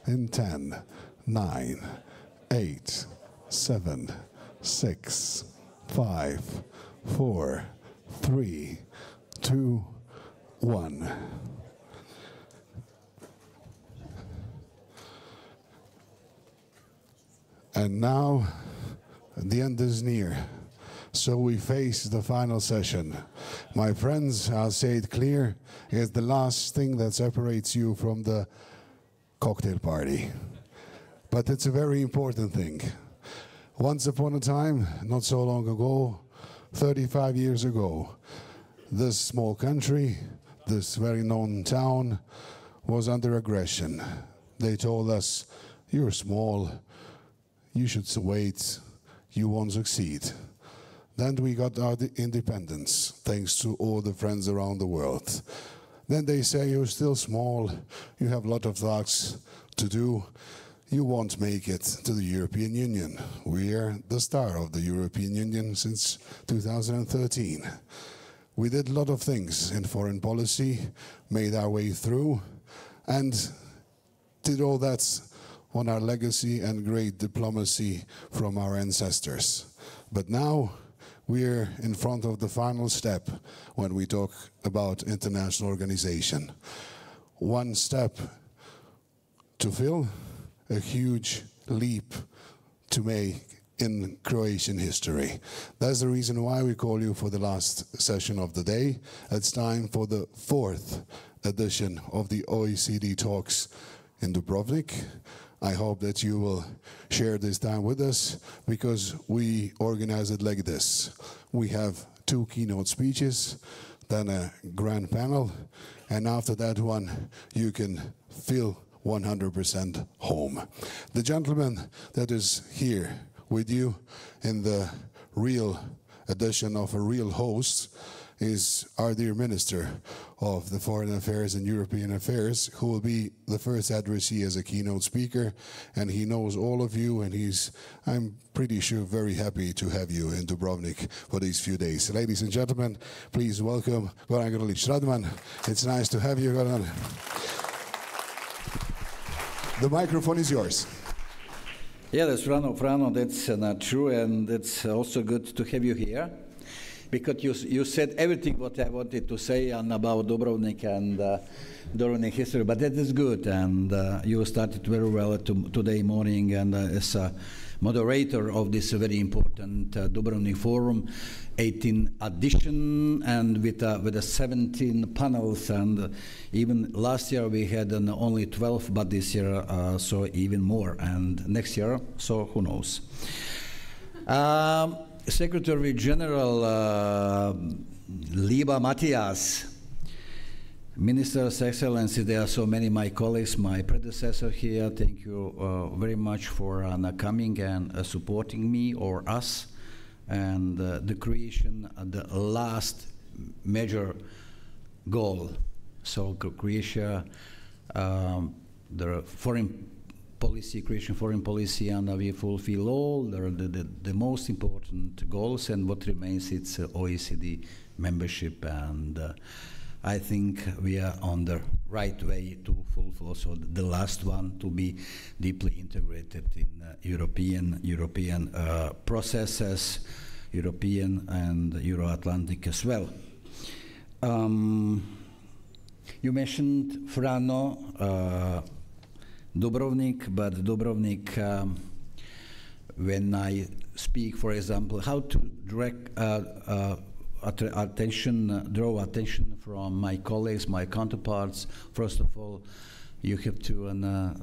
in 10, 9, 8, 7, 6, 5, 4, 3, 2, 1. And now, the end is near. So we face the final session. My friends, I'll say it clear, it's the last thing that separates you from the cocktail party. But it's a very important thing. Once upon a time, not so long ago, 35 years ago, this small country, this very known town, was under aggression. They told us, you're small, you should wait, you won't succeed. Then we got our independence, thanks to all the friends around the world. Then they say, you're still small, you have a lot of tasks to do, you won't make it to the European Union. We are the star of the European Union since 2013. We did a lot of things in foreign policy, made our way through, and did all that on our legacy and great diplomacy from our ancestors. But now, we're in front of the final step when we talk about international organization. One step to fill, a huge leap to make in Croatian history. That's the reason why we call you for the last session of the day. It's time for the 4th edition of the OECD Talks in Dubrovnik. I hope that you will share this time with us, because we organize it like this. We have 2 keynote speeches, then a grand panel, and after that one, you can feel 100% home. The gentleman that is here with you in the real edition of a real host is our dear Minister of the Foreign Affairs and European Affairs, who will be the first addressee as a keynote speaker, and he knows all of you, and he's, I'm pretty sure, very happy to have you in Dubrovnik for these few days. Ladies and gentlemen, please welcome Goran Grlić Radman. It's nice to have you, Goran. The microphone is yours. Yeah, that's Frano, that's not true, and it's also good to have you here, because you said everything what I wanted to say about Dubrovnik and Dubrovnik history, but that is good, and you started very well today morning, and as a moderator of this very important Dubrovnik Forum, 18th edition, and with 17 panels, and even last year we had only 12, but this year so even more, and next year, so who knows. Secretary General Liba Matias, Minister's Excellency, there are so many my colleagues, my predecessor here, thank you very much for coming and supporting me or us, and the creation of the last major goal. So Croatia, the foreign policy, Croatian foreign policy, and we fulfill all the most important goals, and what remains, it's OECD membership, and I think we are on the right way to fulfill also the last one, to be deeply integrated in European processes, European and Euro-Atlantic as well. You mentioned, Frano, Dubrovnik, but Dubrovnik, when I speak, for example, how to direct draw attention from my colleagues, my counterparts. First of all, you have to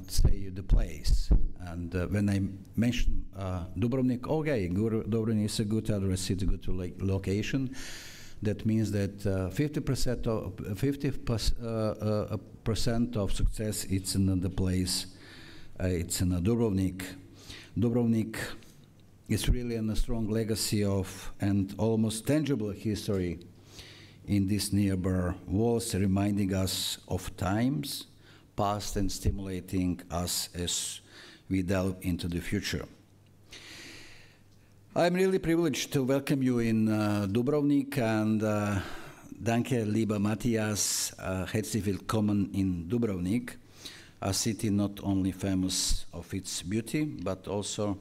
say the place. And when I mention Dubrovnik, okay, Dubrovnik is a good address, it's a good location. That means that 50% of success it's in the place. It's in Dubrovnik. Dubrovnik is really a strong legacy of and almost tangible history in these nearby walls, reminding us of times past and stimulating us as we delve into the future. I'm really privileged to welcome you in Dubrovnik, and danke, lieber Matthias, herzlich willkommen in Dubrovnik. a city not only famous of its beauty, but also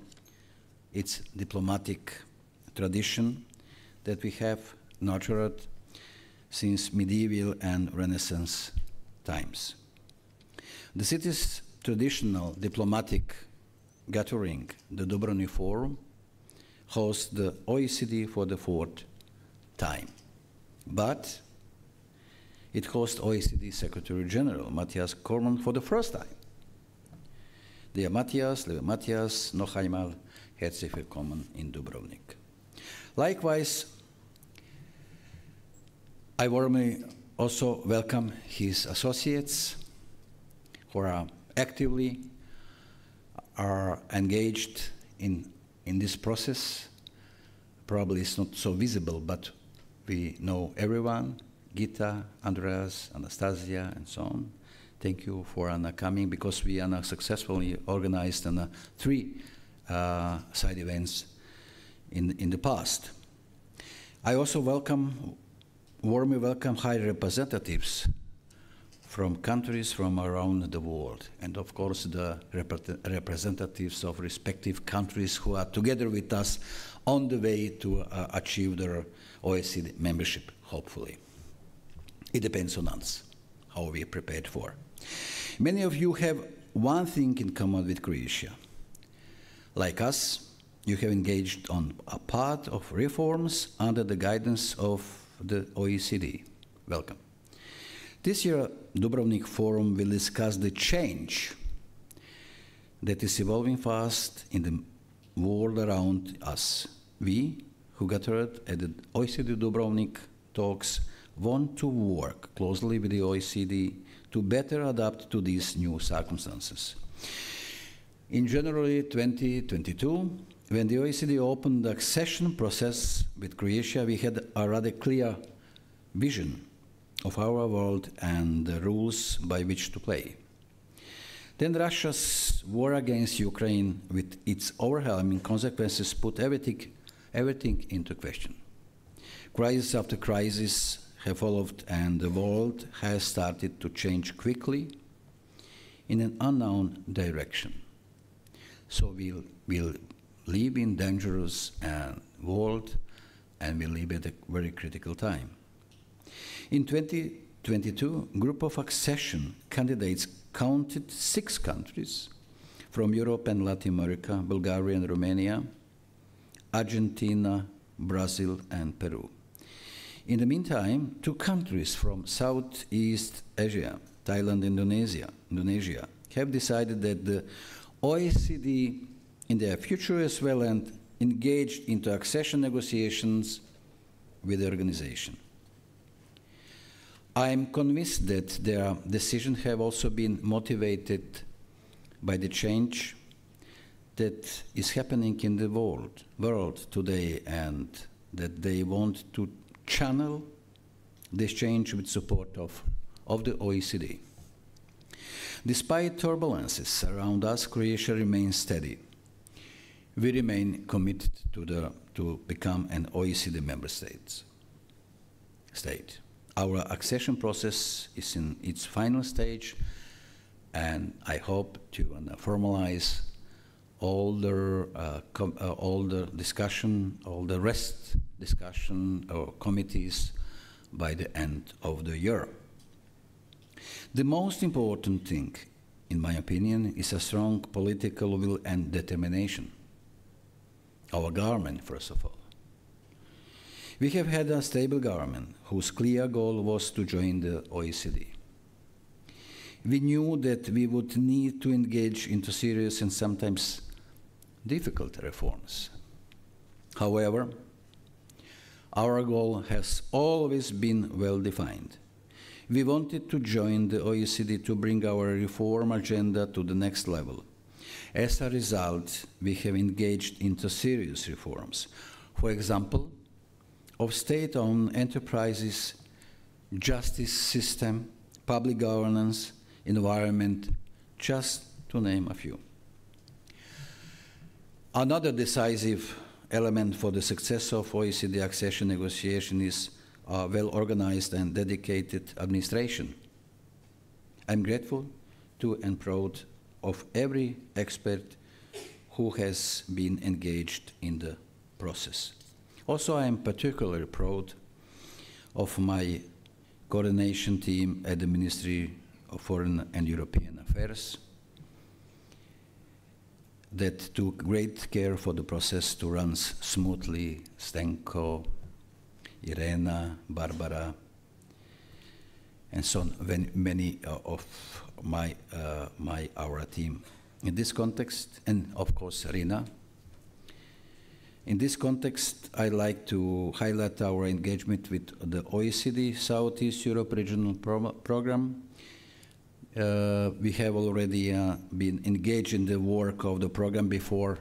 its diplomatic tradition that we have nurtured since medieval and Renaissance times. The city's traditional diplomatic gathering, the Dubrovnik Forum, hosts the OECD for the fourth time. But it hosts OECD Secretary General Matthias Kormann for the first time. Dear Matthias, lieber Matthias, noch einmal herzlich willkommen in Dubrovnik. Likewise, I warmly also welcome his associates who are actively engaged in this process. Probably it's not so visible, but we know everyone, Gita, Andreas, Anastasia, and so on. Thank you for coming, because we are successfully organized 3 side events in the past. I also warmly welcome high representatives from countries from around the world, and of course the representatives of respective countries who are together with us on the way to achieve their OECD membership, hopefully. It depends on us, how we are prepared for. Many of you have one thing in common with Croatia. Like us, you have engaged on a part of reforms under the guidance of the OECD. Welcome. This year, Dubrovnik Forum will discuss the change that is evolving fast in the world around us. We, who gathered at the OECD Dubrovnik talks, want to work closely with the OECD to better adapt to these new circumstances. In January 2022, when the OECD opened the accession process with Croatia, we had a rather clear vision of our world and the rules by which to play. Then Russia's war against Ukraine, with its overwhelming consequences, put everything into question. Crisis after crisis have followed, and the world has started to change quickly in an unknown direction. So we'll live in dangerous world, and we live at a very critical time. In 2022, a group of accession candidates counted 6 countries from Europe and Latin America: Bulgaria and Romania, Argentina, Brazil, and Peru. In the meantime, 2 countries from Southeast Asia, Thailand and Indonesia, have decided that the OECD in their future as well, and engaged into accession negotiations with the organization. I am convinced that their decisions have also been motivated by the change that is happening in the world today, and that they want to channel this change with support of the OECD. Despite turbulences around us, Croatia remains steady. We remain committed to become an OECD member state. Our accession process is in its final stage, and I hope to formalize all the discussion, all the rest discussion or committees by the end of the year. The most important thing, in my opinion, is a strong political will and determination. Our government, first of all. We have had a stable government whose clear goal was to join the OECD. We knew that we would need to engage into serious and sometimes difficult reforms. However, our goal has always been well defined. We wanted to join the OECD to bring our reform agenda to the next level. As a result, we have engaged into serious reforms. For example, of state-owned enterprises, justice system, public governance, environment, just to name a few. Another decisive element for the success of OECD accession negotiation is a well-organized and dedicated administration. I'm grateful to and proud of every expert who has been engaged in the process. Also, I am particularly proud of my coordination team at the Ministry of Foreign and European Affairs that took great care for the process to run smoothly. Stenko, Irena, Barbara, and so on, many of our team. In this context, and of course, Rina, in this context, I'd like to highlight our engagement with the OECD Southeast Europe Regional Program. We have already been engaged in the work of the program before,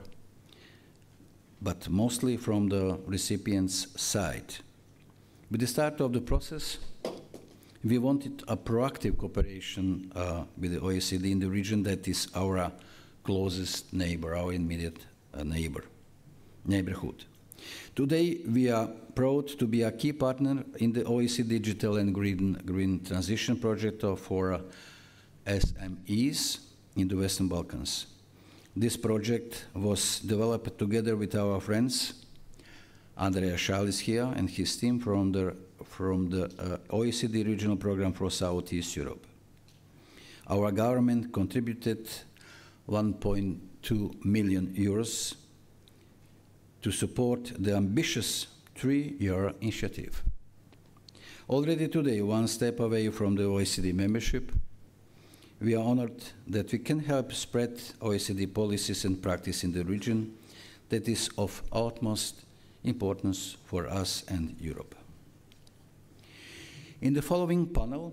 but mostly from the recipient's side. With the start of the process, we wanted a proactive cooperation with the OECD in the region that is our closest neighbor, our immediate neighborhood. Today, we are proud to be a key partner in the OECD Digital and Green Transition Project for SMEs in the Western Balkans. This project was developed together with our friends, Andrea Schal is here, and his team from the OECD Regional Program for Southeast Europe. Our government contributed 1.2 million euros to support the ambitious 3-year initiative. Already today, one step away from the OECD membership, we are honored that we can help spread OECD policies and practice in the region that is of utmost importance for us and Europe. In the following panel,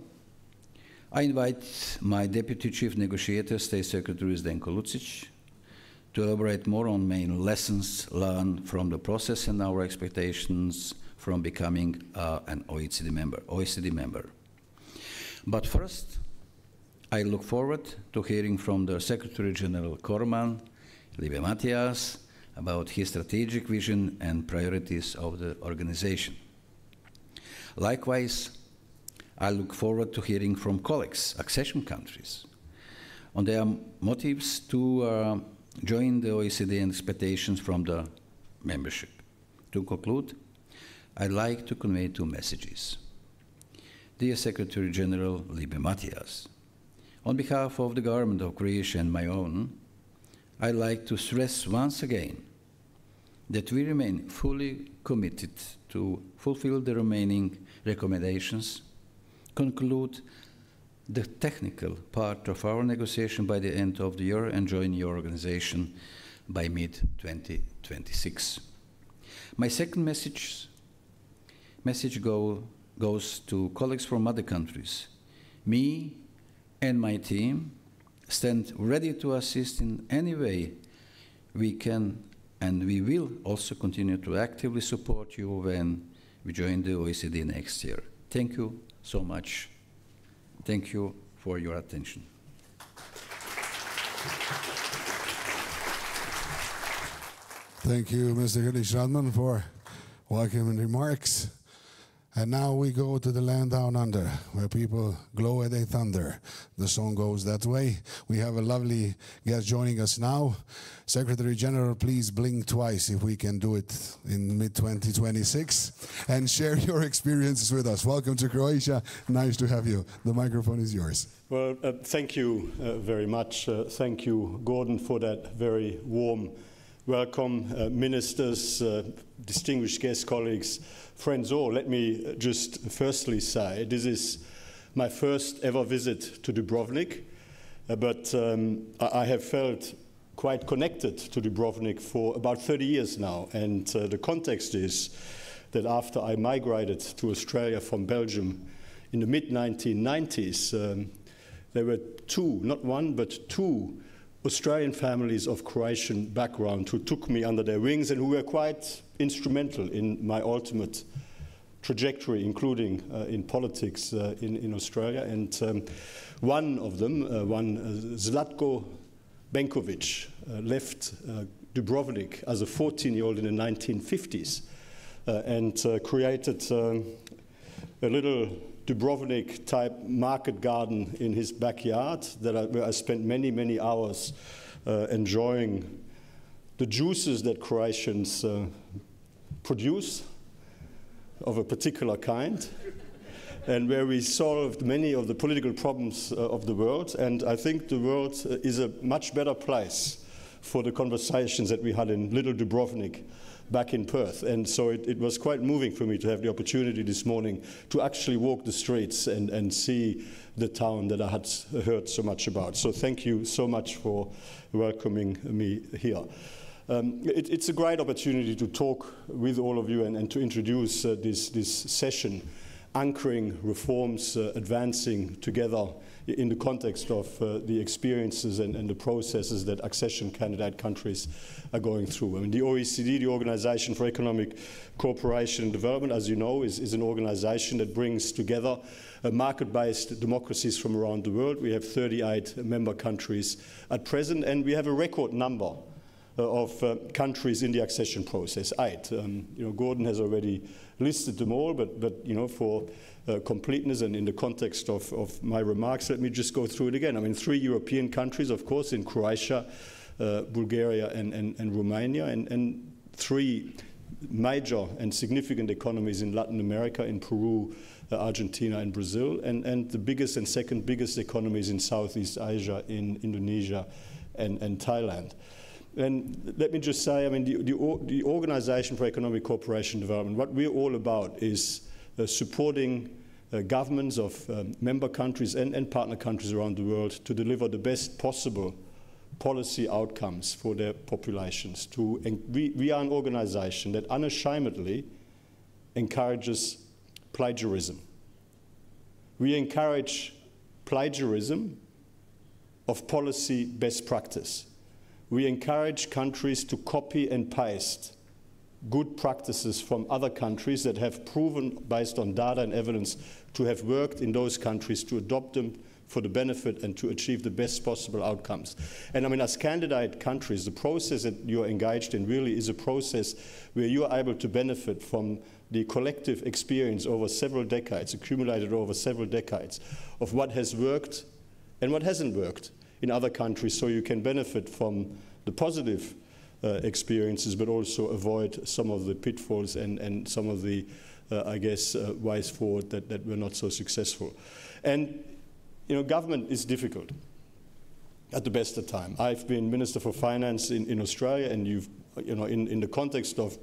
I invite my Deputy Chief Negotiator, State Secretary Zdenko Lucic, to elaborate more on main lessons learned from the process and our expectations from becoming an OECD member. But first, I look forward to hearing from the Secretary General Corman, Liebe Matthias, about his strategic vision and priorities of the organization. Likewise, I look forward to hearing from colleagues, accession countries, on their motives to join the OECD and expectations from the membership. To conclude, I'd like to convey 2 messages. Dear Secretary General Liebe Matthias, on behalf of the government of Croatia and my own, I'd like to stress once again that we remain fully committed to fulfill the remaining recommendations, conclude the technical part of our negotiation by the end of the year, and join your organization by mid-2026. My second message goes to colleagues from other countries. Me and my team stand ready to assist in any way we can, and we will also continue to actively support you when we join the OECD next year. Thank you so much. Thank you for your attention. Thank you, Mr. Hillich Radman, for welcoming remarks. And now we go to the land down under, where people glow at a thunder. The song goes that way. We have a lovely guest joining us now. Secretary General, please blink twice if we can do it in mid-2026, and share your experiences with us. Welcome to Croatia. Nice to have you. The microphone is yours. Well, thank you very much. Thank you, Gordon, for that very warm welcome. Ministers, distinguished guest colleagues, friends all, let me just firstly say this is my first ever visit to Dubrovnik, but I have felt quite connected to Dubrovnik for about 30 years now, and the context is that after I migrated to Australia from Belgium in the mid-1990s, there were 2, not 1, but 2 Australian families of Croatian background who took me under their wings and who were quite instrumental in my ultimate trajectory, including in politics in Australia. And one of them, Zlatko Benkovic, left Dubrovnik as a 14-year-old in the 1950s and created a little Dubrovnik type market garden in his backyard where I spent many, many hours enjoying the juices that Croatians produce of a particular kind, and where we solved many of the political problems of the world. And I think the world is a much better place for the conversations that we had in little Dubrovnik back in Perth. And so it was quite moving for me to have the opportunity this morning to actually walk the streets and see the town that I had heard so much about. So thank you so much for welcoming me here. It's a great opportunity to talk with all of you and to introduce this session, anchoring reforms, advancing together in the context of the experiences and the processes that accession candidate countries are going through. I mean, the OECD, the Organization for Economic Cooperation and Development, as you know, is an organization that brings together market-based democracies from around the world. We have 38 member countries at present, and we have a record number of countries in the accession process, 8. Gordon has already listed them all, but for completeness and in the context of my remarks, let me just go through it again. I mean, 3 European countries, of course, in Croatia, Bulgaria and Romania, and 3 major and significant economies in Latin America, in Peru, Argentina and Brazil, and the biggest and second biggest economies in Southeast Asia, in Indonesia and Thailand. And let me just say, I mean, the Organization for Economic Cooperation and Development, what we're all about is supporting governments of member countries and partner countries around the world to deliver the best possible policy outcomes for their populations. We are an organization that unashamedly encourages plagiarism. We encourage plagiarism of policy best practice. We encourage countries to copy and paste good practices from other countries that have proven, based on data and evidence, to have worked in those countries, to adopt them for the benefit and to achieve the best possible outcomes. And I mean, as candidate countries, the process that you're engaged in really is a process where you are able to benefit from the collective experience over several decades, accumulated over several decades, of what has worked and what hasn't worked in other countries, so you can benefit from the positive experiences, but also avoid some of the pitfalls and some of the, I guess, ways forward that were not so successful. And government is difficult at the best of time. I've been Minister for Finance in Australia, and in the context of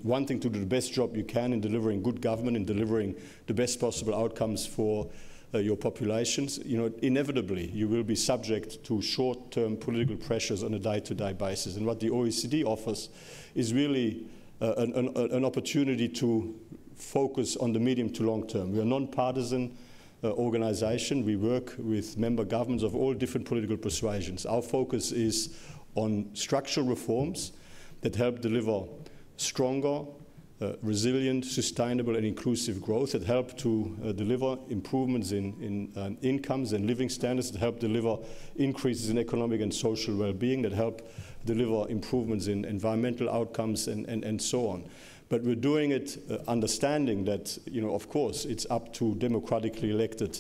wanting to do the best job you can in delivering good government, in delivering the best possible outcomes for your populations, inevitably you will be subject to short-term political pressures on a day-to-day basis. And what the OECD offers is really an opportunity to focus on the medium to long term. We are a non-partisan organization. We work with member governments of all different political persuasions. Our focus is on structural reforms that help deliver stronger, resilient, sustainable and inclusive growth, that help to deliver improvements in incomes and living standards, that help deliver increases in economic and social well-being, that help deliver improvements in environmental outcomes and so on. But we're doing it understanding that, of course, it's up to democratically elected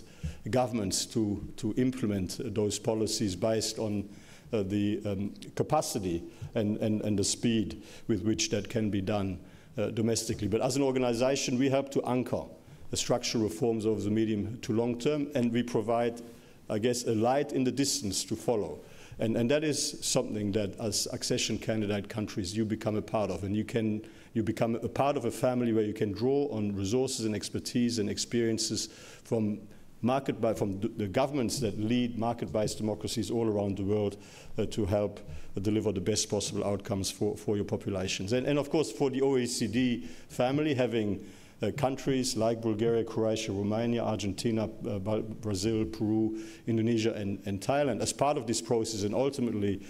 governments to implement those policies based on the capacity and the speed with which that can be done domestically. But as an organization, we help to anchor the structural reforms over the medium to long term, and we provide, I guess, a light in the distance to follow. And that is something that, as accession candidate countries, you become a part of, and you become a part of a family where you can draw on resources and expertise and experiences from the governments that lead market-based democracies all around the world to help deliver the best possible outcomes for your populations. And of course, for the OECD family, having countries like Bulgaria, Croatia, Romania, Argentina, Brazil, Peru, Indonesia and Thailand as part of this process, and ultimately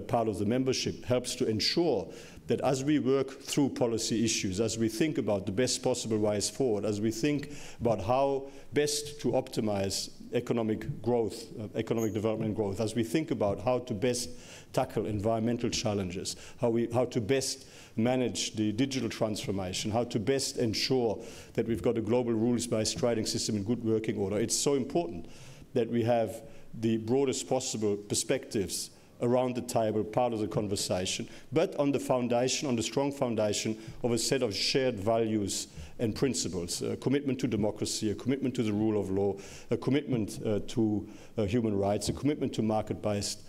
part of the membership, helps to ensure that as we work through policy issues, as we think about the best possible ways forward, as we think about how best to optimize economic growth, economic development and growth, as we think about how to best tackle environmental challenges, how to best manage the digital transformation, how to best ensure that we've got a global rules-based trading system in good working order. It's so important that we have the broadest possible perspectives around the table, part of the conversation, but on the foundation, on the strong foundation of a set of shared values and principles, a commitment to democracy, a commitment to the rule of law, a commitment to human rights, a commitment to market-based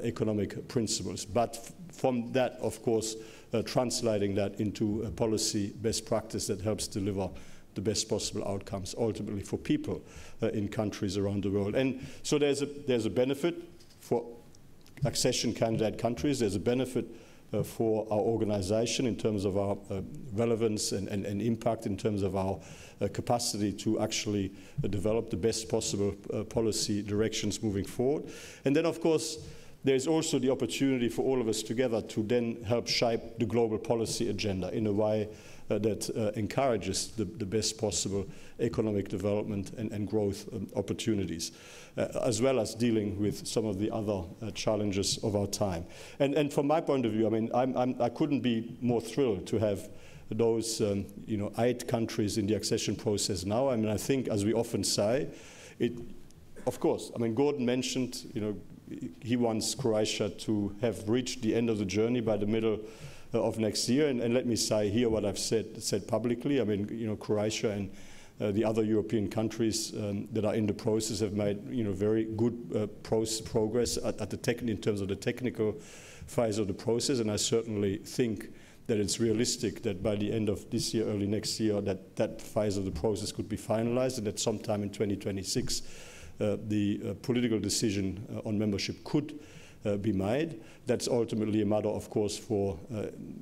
economic principles. But from that, of course, translating that into a policy best practice that helps deliver the best possible outcomes ultimately for people in countries around the world. And so there's a benefit for accession candidate countries, there's a benefit for our organization in terms of our relevance and impact, in terms of our capacity to actually develop the best possible policy directions moving forward. And then, of course, there's also the opportunity for all of us together to then help shape the global policy agenda in a way that encourages the best possible economic development and growth opportunities, as well as dealing with some of the other challenges of our time. And from my point of view, I mean, I couldn't be more thrilled to have those 8 countries in the accession process now. I mean, I think, as we often say, of course, I mean, Gordon mentioned, he wants Croatia to have reached the end of the journey by the middle of next year. And let me say here what I've said publicly. I mean, Croatia and the other European countries that are in the process have made, very good progress in terms of the technical phase of the process. And I certainly think that it's realistic that by the end of this year, early next year, that phase of the process could be finalized, and that sometime in 2026, the political decision on membership could be made. That's ultimately a matter, of course, for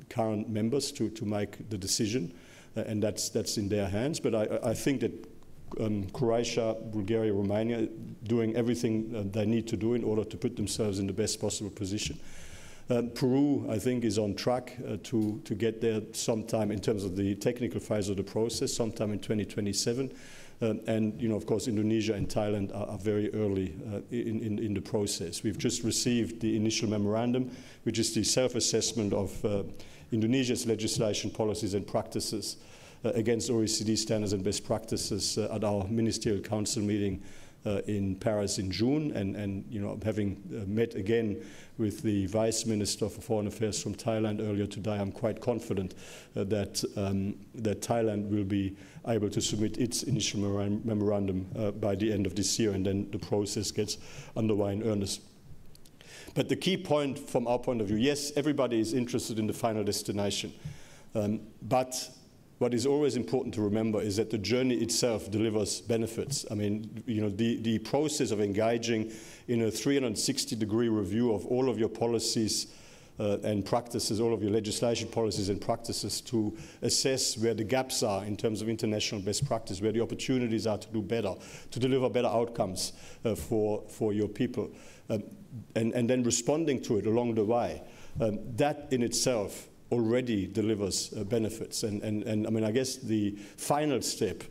current members to make the decision, and that's in their hands. But I think that Croatia, Bulgaria, Romania doing everything they need to do in order to put themselves in the best possible position. Peru, I think, is on track to get there sometime in terms of the technical phase of the process, sometime in 2027. And, of course, Indonesia and Thailand are very early in the process. We've just received the initial memorandum, which is the self-assessment of Indonesia's legislation, policies and practices against OECD standards and best practices at our Ministerial Council meeting in Paris in June, and having met again with the Vice Minister for Foreign Affairs from Thailand earlier today, I'm quite confident that Thailand will be able to submit its initial memorandum by the end of this year, and then the process gets underway in earnest. But the key point from our point of view, yes, everybody is interested in the final destination, but what is always important to remember is that the journey itself delivers benefits. I mean, the process of engaging in a 360-degree review of all of your policies and practices, all of your legislation policies and practices, to assess where the gaps are in terms of international best practice, where the opportunities are to do better, to deliver better outcomes for your people, and then responding to it along the way. That in itself already delivers benefits. And I mean, I guess the final step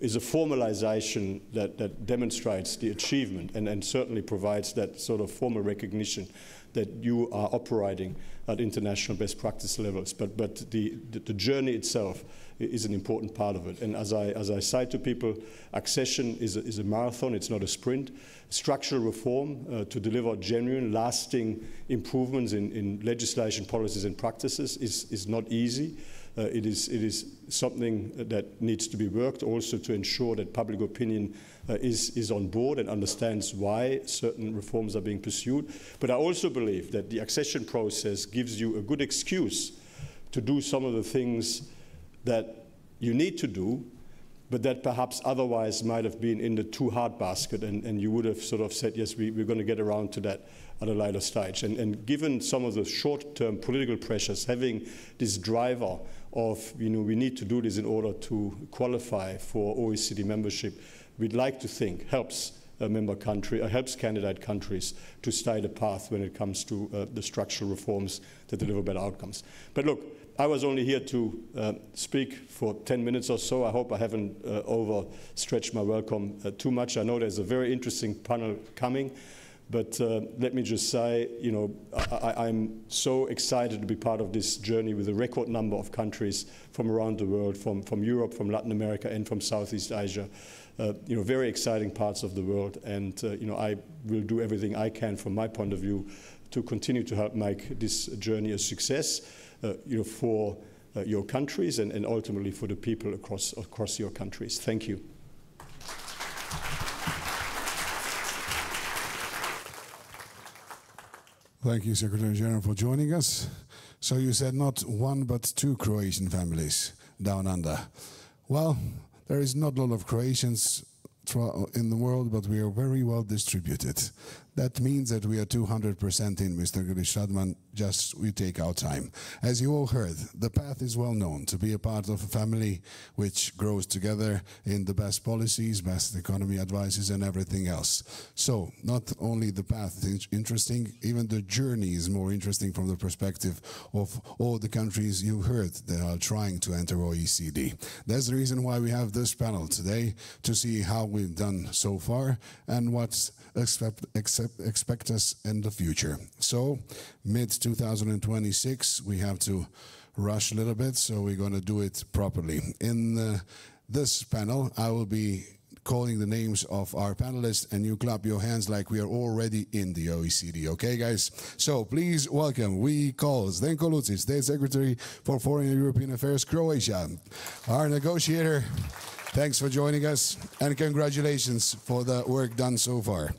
is a formalization that demonstrates the achievement and certainly provides that sort of formal recognition that you are operating at international best practice levels. But the journey itself is an important part of it. And as I say to people, accession is a marathon, it's not a sprint. Structural reform to deliver genuine, lasting improvements in legislation, policies and practices is not easy. It is something that needs to be worked also to ensure that public opinion is on board and understands why certain reforms are being pursued. But I also believe that the accession process gives you a good excuse to do some of the things that you need to do, but that perhaps otherwise might have been in the too hard basket, and you would have sort of said, yes, we're going to get around to that at a later stage. And given some of the short-term political pressures, having this driver of, we need to do this in order to qualify for OECD membership, we'd like to think helps a member country, helps candidate countries to stay the path when it comes to the structural reforms that deliver better outcomes. But look, I was only here to speak for 10 minutes or so. I hope I haven't overstretched my welcome too much. I know there's a very interesting panel coming, but let me just say, you know, I'm so excited to be part of this journey with a record number of countries from around the world, from Europe, from Latin America, and from Southeast Asia. You know, very exciting parts of the world, and you know, I will do everything I can from my point of view to continue to help make this journey a success, you know, for your countries and ultimately for the people across your countries. Thank you. Thank you, Secretary General, for joining us. So you said not one but two Croatian families down under. Well, there is not a lot of Croatians in the world, but we are very well distributed. That means that we are 200% in, Mr. Grishtadman, just we take our time. As you all heard, the path is well known, to be a part of a family which grows together in the best policies, best economy advices and everything else. So, not only the path is interesting, even the journey is more interesting from the perspective of all the countries you heard that are trying to enter OECD. That's the reason why we have this panel today, to see how we've done so far and what's expect us in the future. So, mid-2026, we have to rush a little bit, so we're going to do it properly. In this panel, I will be calling the names of our panelists, and you clap your hands like we are already in the OECD, okay, guys? So, please welcome, we call Zdenko Lucic, State Secretary for Foreign and European Affairs, Croatia. Our negotiator, thanks for joining us, and congratulations for the work done so far.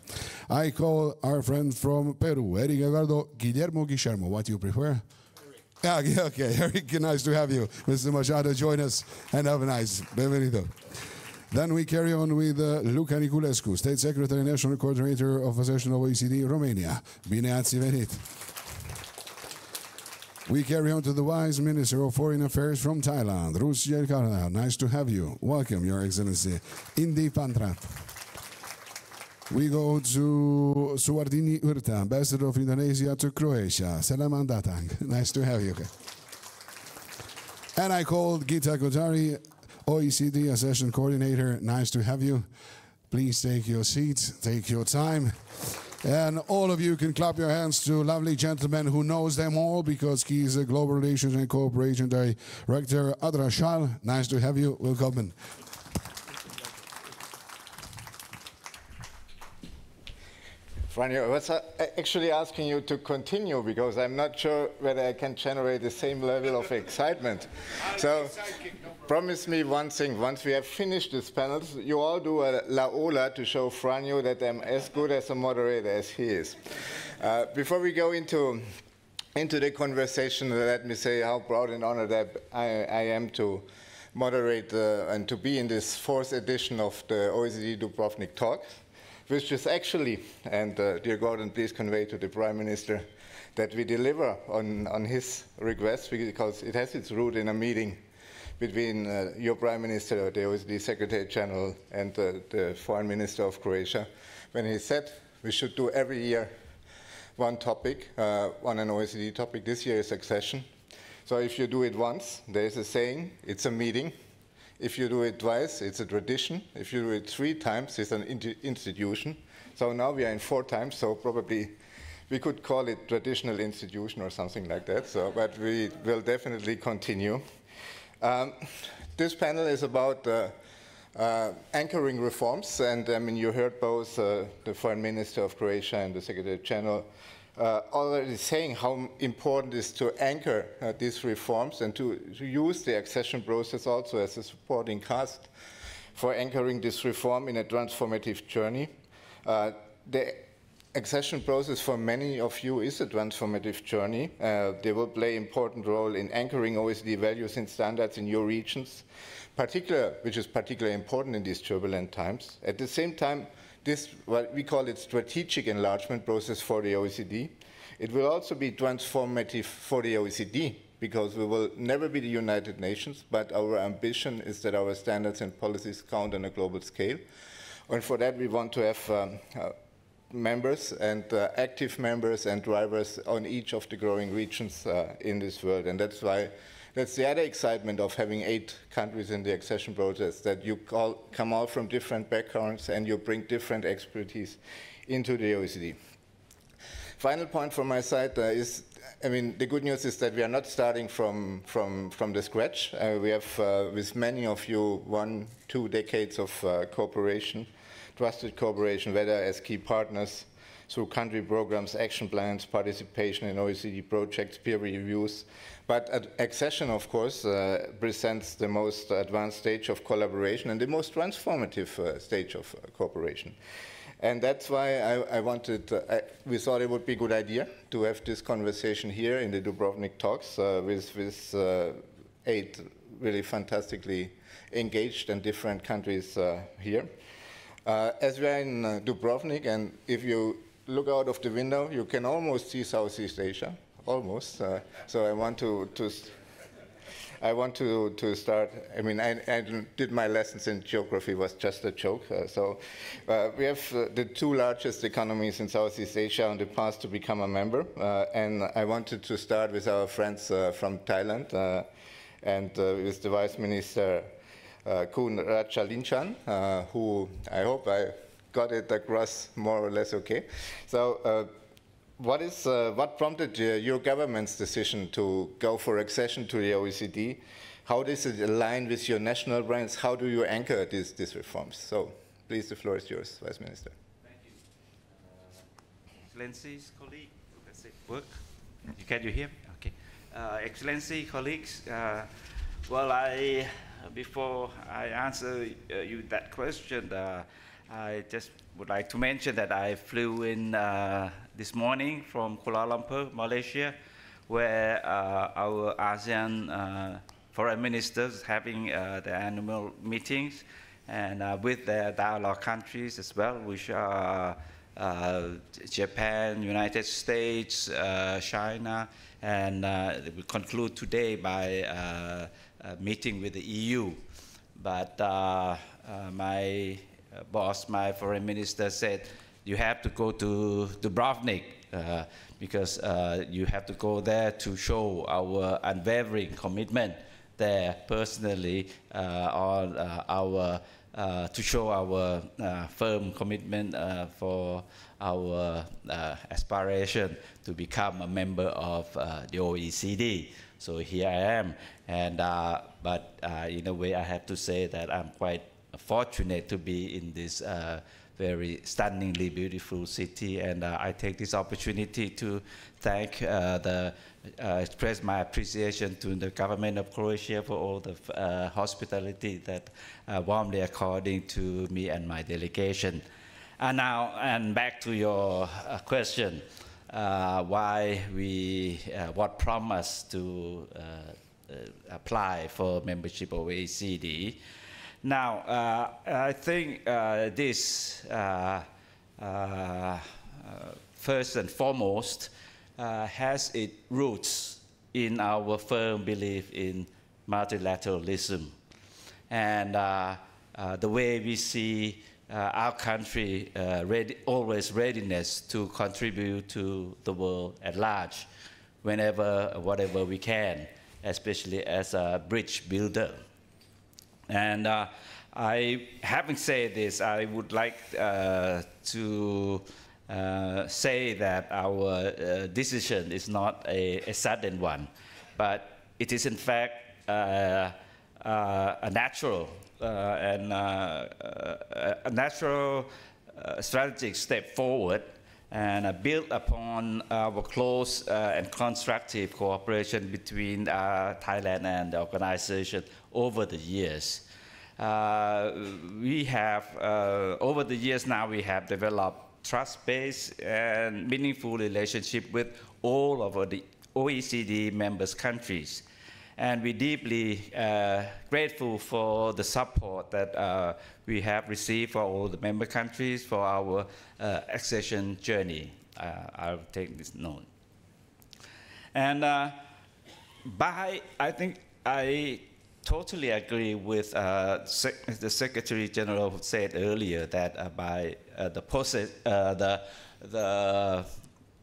I call our friend from Peru, Eric Eduardo Guillermo Guillermo. What do you prefer? Eric. Yeah, okay, Eric, nice to have you. Mr. Machado, join us, and have a nice, bienvenido. Then we carry on with Luca Niculescu, State Secretary, National Coordinator of Association of OECD, Romania. Bine ați venit. We carry on to the Vice Minister of Foreign Affairs from Thailand, Rusya Karna. Nice to have you. Welcome, Your Excellency. Indi Pantrat. We go to Suwardini Urta, Ambassador of Indonesia to Croatia. Selamat datang. Nice to have you. And I called Gita Kotari, OECD Accession Coordinator. Nice to have you. Please take your seats, take your time. And all of you can clap your hands to a lovely gentleman who knows them all, because he's a Global Relations and Cooperation Director, Adra Shal. Nice to have you. Welcome. Franjo, I was actually asking you to continue, because I'm not sure whether I can generate the same level of excitement. So promise me one thing: once we have finished this panel, you all do a la ola to show Franjo that I'm as good as a moderator as he is. Before we go into the conversation, let me say how proud and honored that I am to moderate and to be in this 4th edition of the OECD Dubrovnik talk, which is actually, and dear Gordon, please convey to the Prime Minister that we deliver on his request, because it has its root in a meeting between your Prime Minister, the OECD Secretary General, and the Foreign Minister of Croatia, when he said we should do every year one topic, on an OECD topic. This year is accession. So if you do it once, there is a saying, it's a meeting. If you do it twice, it's a tradition. If you do it 3 times, it's an institution. So now we are in 4 times, so probably we could call it traditional institution or something like that. So, but we will definitely continue. This panel is about anchoring reforms, and I mean, you heard both the Foreign Minister of Croatia and the Secretary General already saying how important it is to anchor these reforms and to use the accession process also as a supporting cast for anchoring this reform in a transformative journey. The accession process for many of you is a transformative journey. They will play an important role in anchoring OECD values and standards in your regions, which is particularly important in these turbulent times. At the same time, this, what we call it, strategic enlargement process for the OECD. It will also be transformative for the OECD, because we will never be the United Nations, but our ambition is that our standards and policies count on a global scale. And for that, we want to have members and active members and drivers on each of the growing regions in this world. And that's why That's the other excitement of having 8 countries in the accession process, that you come all from different backgrounds and you bring different expertise into the OECD. Final point from my side is, I mean, the good news is that we are not starting from the scratch. We have, with many of you, 1-2 decades of cooperation, trusted cooperation, whether as key partners through country programs, action plans, participation in OECD projects, peer reviews. But accession, of course, presents the most advanced stage of collaboration and the most transformative stage of cooperation. And that's why we thought it would be a good idea to have this conversation here in the Dubrovnik talks with 8 really fantastically engaged and different countries here. As we are in Dubrovnik, and if you look out of the window, you can almost see Southeast Asia, almost. So I want to start. I mean, I did my lessons in geography, was just a joke. We have the 2 largest economies in Southeast Asia on the path to become a member. And I wanted to start with our friends from Thailand and with the Vice Minister Kun Ratchalinchan, who I hope I got it across more or less okay. So what prompted your government's decision to go for accession to the OECD? How does it align with your national brands? How do you anchor these reforms? So please, the floor is yours, Vice Minister. Thank you. Excellencies, colleagues, does it work? Can you hear me? Okay. Excellency, colleagues, well, before I answer you that question, I just would like to mention that I flew in this morning from Kuala Lumpur, Malaysia, where our ASEAN foreign ministers having the annual meetings, and with their dialogue countries as well, which are Japan, United States, China, and we conclude today by a meeting with the EU. But my boss, my foreign minister, said you have to go to Dubrovnik because you have to go there to show our unwavering commitment there personally on to show our firm commitment for our aspiration to become a member of the OECD. So here I am, and but in a way I have to say that I'm quite fortunate to be in this very stunningly beautiful city, and I take this opportunity to thank express my appreciation to the government of Croatia for all the hospitality that warmly according to me and my delegation. And back to your question, why what prompted us to apply for membership of OECD. Now, I think this, first and foremost, has its roots in our firm belief in multilateralism and the way we see our country always readiness to contribute to the world at large whenever, whatever we can, especially as a bridge builder. And having said this, I would like to say that our decision is not a sudden one, but it is in fact a natural strategic step forward and built upon our close and constructive cooperation between Thailand and the organization over the years. We have, over the years now, we have developed trust-based and meaningful relationship with all of the OECD members countries. And we're deeply grateful for the support that we have received for all the member countries for our accession journey. I'll take this note. And I think I totally agree with the Secretary General who said earlier that by the process, the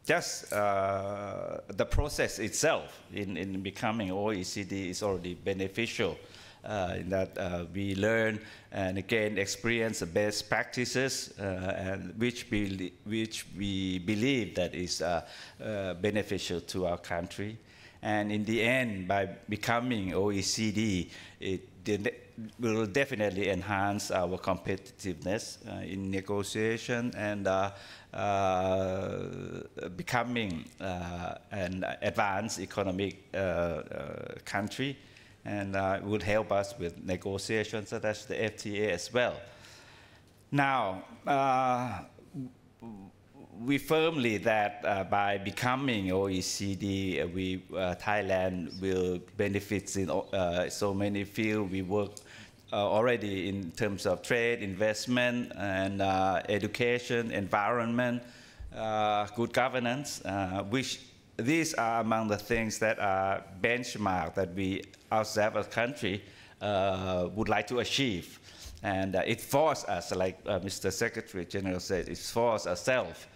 just the process itself in becoming OECD is already beneficial in that we learn and again experience the best practices and which we believe that is beneficial to our country. And in the end, by becoming OECD, it will definitely enhance our competitiveness in negotiation and becoming an advanced economic country, and would help us with negotiations such as the FTA as well. Now, we firmly that by becoming OECD, Thailand will benefit in so many fields. We work already in terms of trade, investment, and education, environment, good governance, which these are among the things that are benchmark that we ourselves as a country would like to achieve. And it forces us, like Mr. Secretary General said, it forces ourselves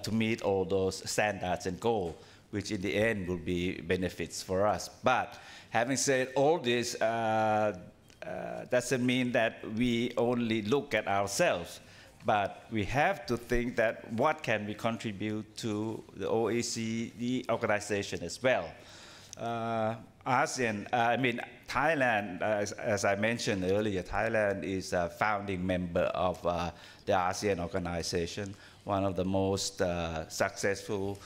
to meet all those standards and goals, which in the end will be benefits for us. But having said all this, doesn't mean that we only look at ourselves, but we have to think that what can we contribute to the OECD organization as well. Thailand, as I mentioned earlier, Thailand is a founding member of the ASEAN organization, one of the most successful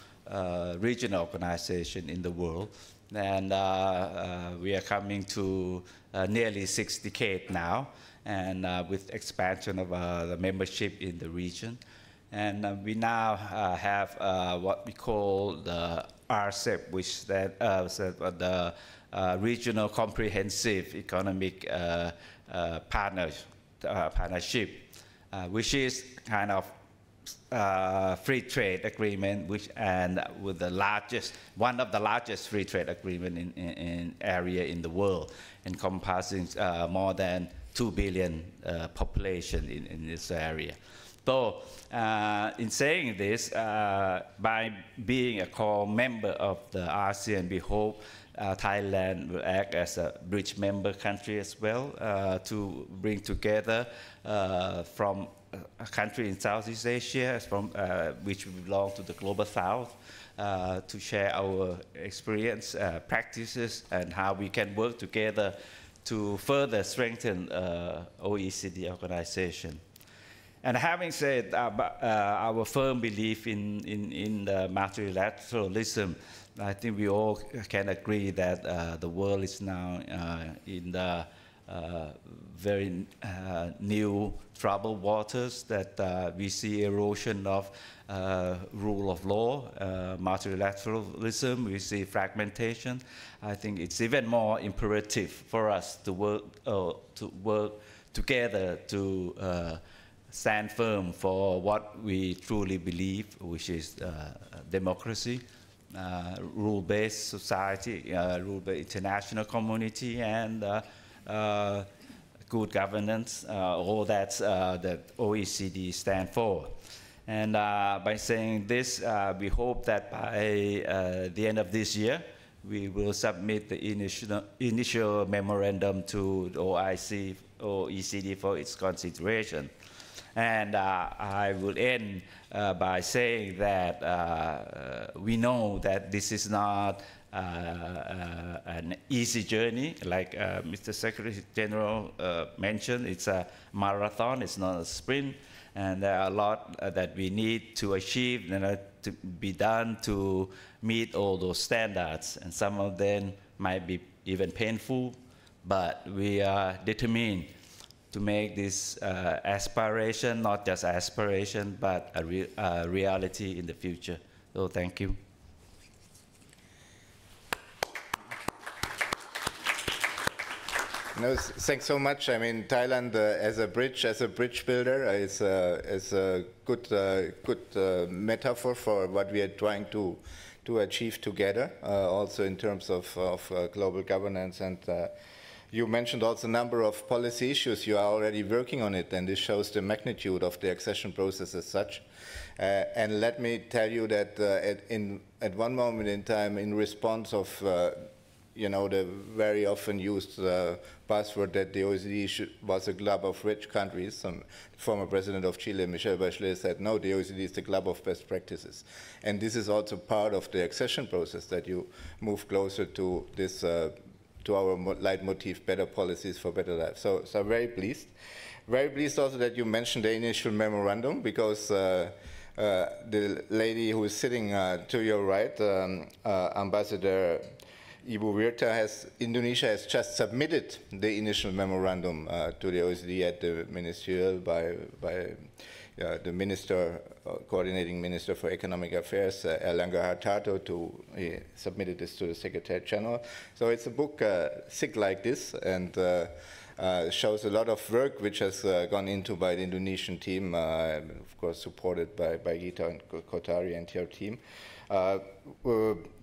regional organizations in the world. And we are coming to nearly 6 decades now, and with expansion of the membership in the region. And we now have what we call the RCEP, which that the Regional Comprehensive Economic Partnership, which is kind of free trade agreement, which with the largest, one of the largest free trade agreement in area in the world, encompassing more than 2 billion population in this area. So, in saying this, by being a core member of the ASEAN, we hope Thailand will act as a bridge member country as well to bring together from a country in Southeast Asia, which belong to the Global South, to share our experience, practices, and how we can work together to further strengthen OECD organization. And having said our firm belief in the multilateralism, I think we all can agree that the world is now in the very new troubled waters, that we see erosion of rule of law, multilateralism, we see fragmentation. I think it's even more imperative for us to work together to stand firm for what we truly believe, which is democracy, rule-based society, rule-based international community, and good governance, all that OECD stand for. And by saying this, we hope that by the end of this year, we will submit the initial memorandum to the OECD for its consideration. And I will end by saying that we know that this is not an easy journey. Like Mr. Secretary General mentioned, it's a marathon, it's not a sprint. And there are a lot that we need to achieve and to be done to meet all those standards. And some of them might be even painful, but we are determined to make this aspiration, not just aspiration, but a reality in the future. So thank you. No, thanks so much. I mean, Thailand as a bridge builder is a good metaphor for what we are trying to achieve together, also in terms of global governance and You mentioned also a number of policy issues. You are already working on it, and this shows the magnitude of the accession process as such. And let me tell you that at one moment in time, in response of the very often used buzzword that the OECD was a club of rich countries. The former president of Chile, Michelle Bachelet, said, no, the OECD is the club of best practices. And this is also part of the accession process, that you move closer to this, to our leitmotif, better policies for better lives. So I'm very pleased. Very pleased also that you mentioned the initial memorandum, because the lady who is sitting to your right, Ambassador Ibu Wirta, Indonesia has just submitted the initial memorandum to the OECD at the ministerial by the minister, coordinating minister for economic affairs, Erlangga Hartarto, he submitted this to the Secretary General. So it's a book thick like this, and shows a lot of work which has gone into by the Indonesian team, of course supported by Gita and Kotari and your team.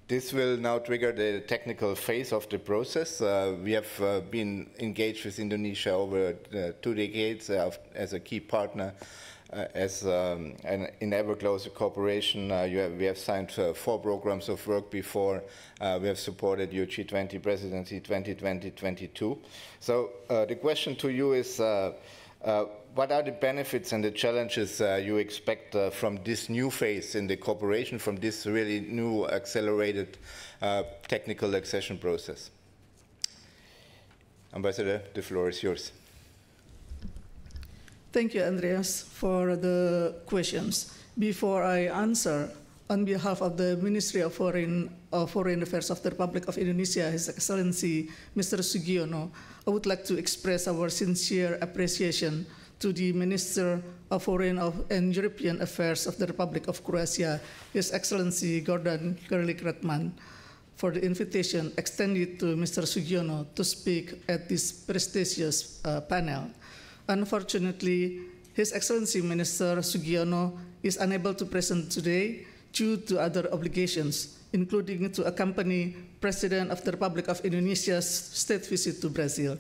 This will now trigger the technical phase of the process. We have been engaged with Indonesia over 2 decades as a key partner, in ever closer cooperation. We have signed 4 programs of work before. We have supported your G20 presidency 2020-22. So the question to you is, what are the benefits and the challenges you expect from this new phase in the cooperation, from this really new accelerated technical accession process? Ambassador, the floor is yours. Thank you, Andreas, for the questions. Before I answer, on behalf of the Ministry of Foreign Affairs of the Republic of Indonesia, His Excellency Mr. Sugiono, I would like to express our sincere appreciation to the Minister of Foreign and European Affairs of the Republic of Croatia, His Excellency Gordon Grlic-Radman, for the invitation extended to Mr. Sugiono to speak at this prestigious panel. Unfortunately, His Excellency Minister Sugiono is unable to present today due to other obligations, including to accompany President of the Republic of Indonesia's state visit to Brazil.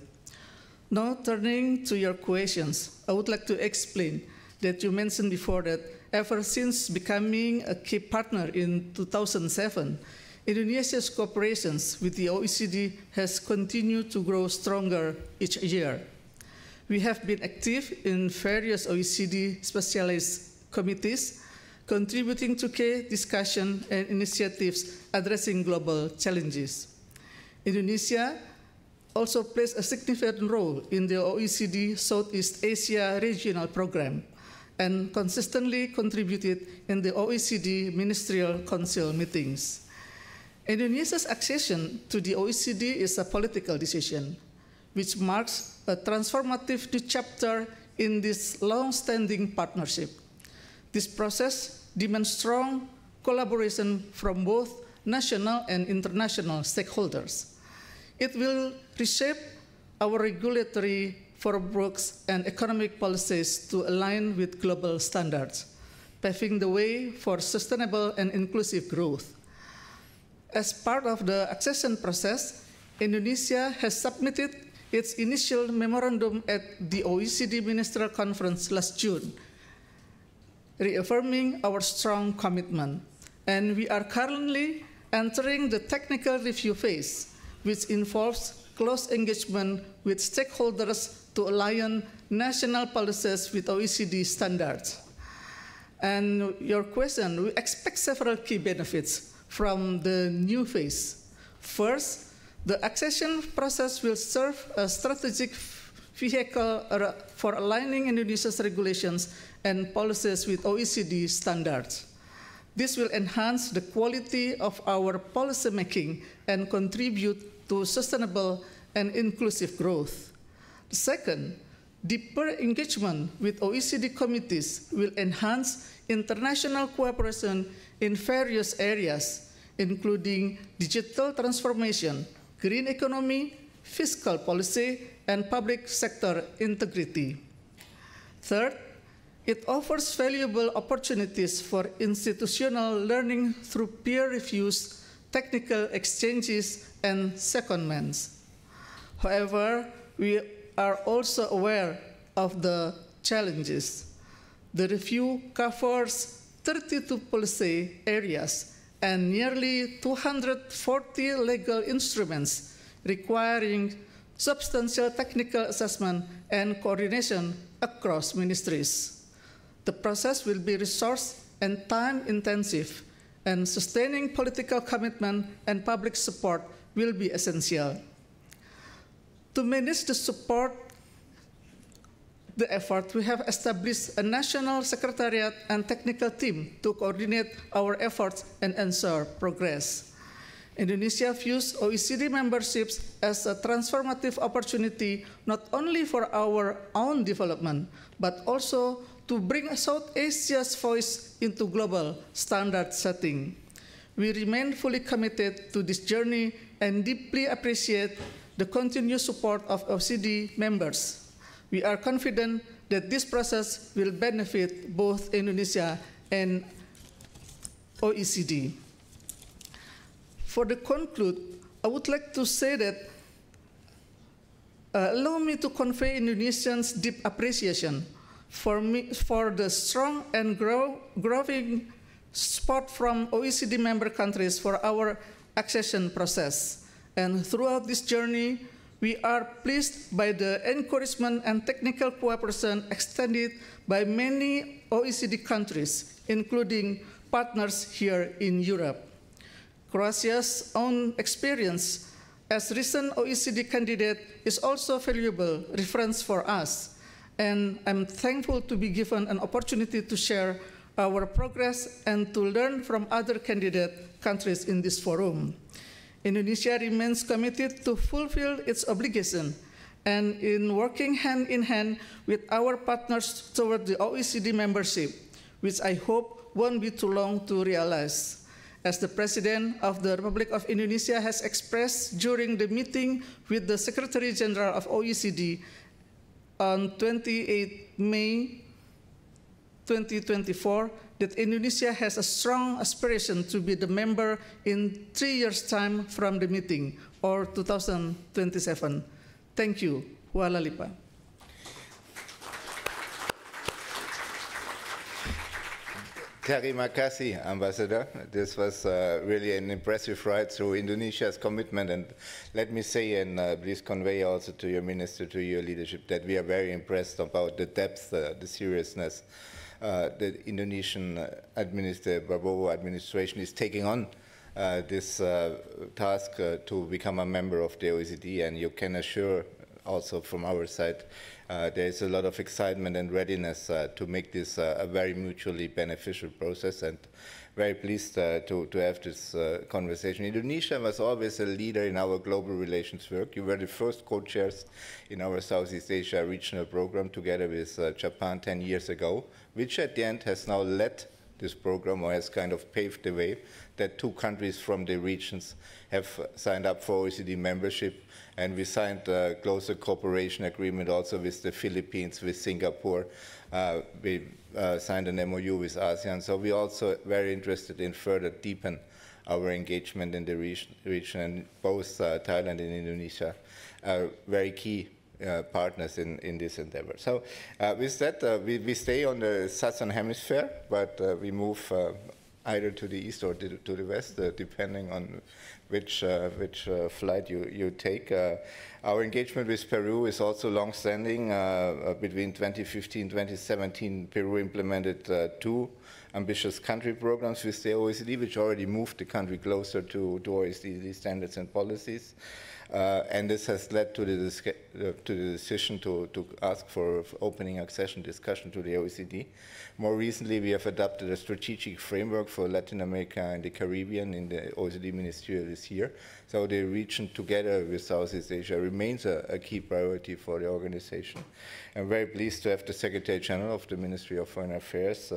Now, turning to your questions, I would like to explain that you mentioned before that ever since becoming a key partner in 2007, Indonesia's cooperation with the OECD has continued to grow stronger each year. We have been active in various OECD specialized committees, contributing to key discussion and initiatives addressing global challenges. Indonesia also plays a significant role in the OECD Southeast Asia Regional Program and consistently contributed in the OECD Ministerial Council meetings. Indonesia's accession to the OECD is a political decision, which marks a transformative new chapter in this long-standing partnership. This process demands strong collaboration from both national and international stakeholders. It will reshape our regulatory frameworks and economic policies to align with global standards, paving the way for sustainable and inclusive growth. As part of the accession process, Indonesia has submitted its initial memorandum at the OECD Ministerial Conference last June, reaffirming our strong commitment. And we are currently entering the technical review phase, which involves close engagement with stakeholders to align national policies with OECD standards. And your question, we expect several key benefits from the new phase. First, the accession process will serve as a strategic vehicle for aligning Indonesia's regulations and policies with OECD standards. This will enhance the quality of our policymaking and contribute to sustainable and inclusive growth. Second, deeper engagement with OECD committees will enhance international cooperation in various areas, including digital transformation, green economy, fiscal policy, and public sector integrity. Third, it offers valuable opportunities for institutional learning through peer reviews, technical exchanges, and secondments. However, we are also aware of the challenges. The review covers 32 policy areas and nearly 240 legal instruments requiring substantial technical assessment and coordination across ministries. The process will be resource and time-intensive, and sustaining political commitment and public support will be essential. To manage the effort, we have established a national secretariat and technical team to coordinate our efforts and ensure progress. Indonesia views OECD memberships as a transformative opportunity not only for our own development, but also to bring South Asia's voice into global standard setting. We remain fully committed to this journey and deeply appreciate the continued support of OECD members. We are confident that this process will benefit both Indonesia and OECD. For the conclude, I would like to say that allow me to convey Indonesians' deep appreciation for the strong and growing support from OECD member countries for our accession process. And throughout this journey, we are pleased by the encouragement and technical cooperation extended by many OECD countries, including partners here in Europe. Croatia's own experience as recent OECD candidate is also a valuable reference for us, and I'm thankful to be given an opportunity to share our progress and to learn from other candidate countries in this forum. Indonesia remains committed to fulfill its obligation and in working hand in hand with our partners toward the OECD membership, which I hope won't be too long to realize. As the President of the Republic of Indonesia has expressed during the meeting with the Secretary General of OECD on 28 May 2024, that Indonesia has a strong aspiration to be the member in 3 years' time from the meeting, or 2027. Thank you. Huala lipa. Terima kasih, Ambassador. This was really an impressive ride through Indonesia's commitment, and let me say, and please convey also to your minister, to your leadership, that we are very impressed about the depth, the seriousness the Indonesian Prabowo administration is taking on this task to become a member of the OECD, and you can assure also from our side there is a lot of excitement and readiness to make this a very mutually beneficial process, and very pleased to have this conversation. Indonesia was always a leader in our global relations work. You were the first co-chairs in our Southeast Asia regional program together with Japan 10 years ago, which at the end has now led this program, or has kind of paved the way that 2 countries from the regions have signed up for OECD membership. And we signed a closer cooperation agreement also with the Philippines, with Singapore. We signed an MOU with ASEAN. So we're also very interested in further deepen our engagement in the region. And both Thailand and Indonesia are very key partners in this endeavor. So with that, we stay on the southern hemisphere, but we move either to the east or to the west, depending on which flight you take. Our engagement with Peru is also long-standing. Between 2015 and 2017, Peru implemented 2 ambitious country programs with the OECD, which already moved the country closer to OECD standards and policies. And this has led to the decision to ask for opening accession discussion to the OECD. More recently, we have adopted a strategic framework for Latin America and the Caribbean in the OECD ministerial this year. So the region, together with Southeast Asia, remains a key priority for the organization. I'm very pleased to have the Secretary General of the Ministry of Foreign Affairs,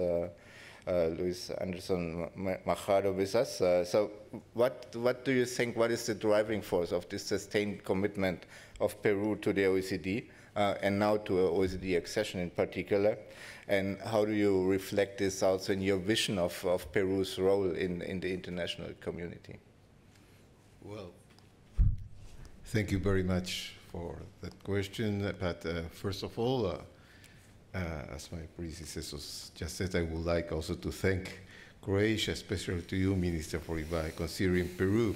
Luis Anderson Machado, with us. So what do you think, what is the driving force of this sustained commitment of Peru to the OECD, and now to OECD accession in particular? And how do you reflect this also in your vision of Peru's role in the international community? Well, thank you very much for that question. But first of all, as my predecessors just said, I would like also to thank Croatia, especially to you, Minister, for considering Peru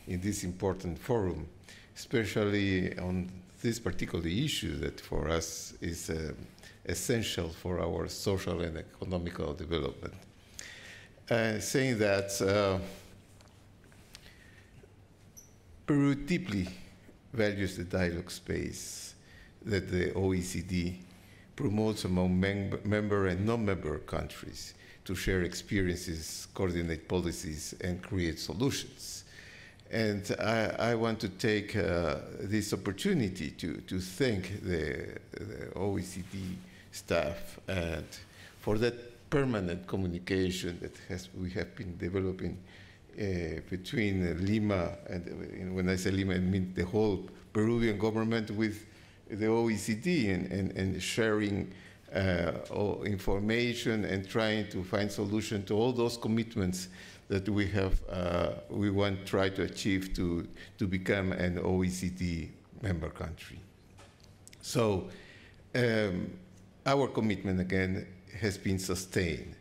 in this important forum, especially on this particular issue that for us is essential for our social and economical development. Saying that, Peru deeply values the dialogue space that the OECD promotes among member and non-member countries to share experiences, coordinate policies, and create solutions. And I want to take this opportunity to thank the OECD staff and for that permanent communication that we have been developing between Lima, and when I say Lima, I mean the whole Peruvian government with the OECD and sharing information and trying to find solution to all those commitments that we have, we want to try to achieve to become an OECD member country. So our commitment again has been sustained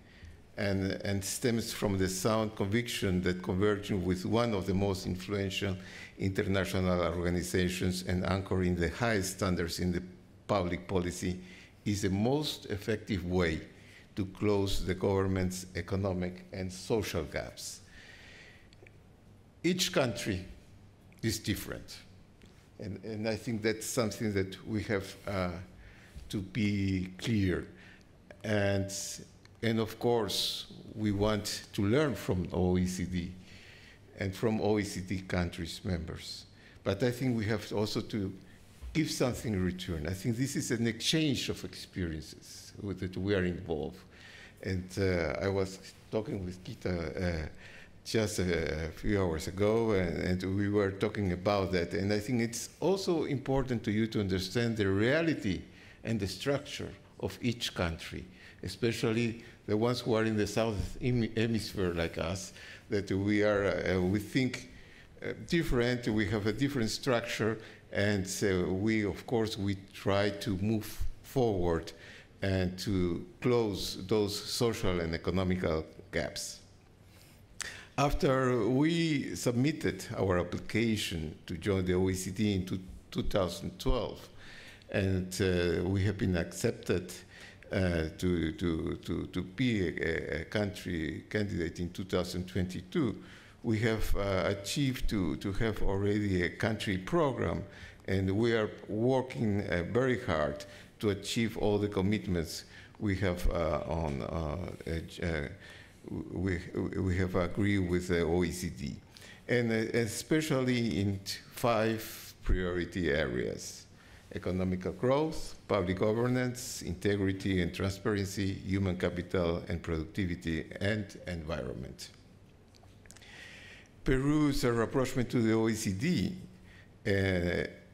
and stems from the sound conviction that converging with one of the most influential international organizations and anchoring the highest standards in the public policy is the most effective way to close the government's economic and social gaps. Each country is different, and I think that's something that we have to be clear. And of course, we want to learn from OECD and from OECD countries' members. But I think we have also to give something in return. I think this is an exchange of experiences that we are involved. And I was talking with Kita just a few hours ago, and we were talking about that. And I think it's also important to you to understand the reality and the structure of each country, especially the ones who are in the southern hemisphere like us, that we think different, we have a different structure, and so we, of course, we try to move forward and to close those social and economical gaps. After we submitted our application to join the OECD in 2012, and we have been accepted to be a country candidate in 2022, we have achieved to have already a country program, and we are working very hard to achieve all the commitments we have we have agreed with the OECD, and especially in 5 priority areas: economical growth, public governance, integrity and transparency, human capital and productivity, and environment. Peru's rapprochement to the OECD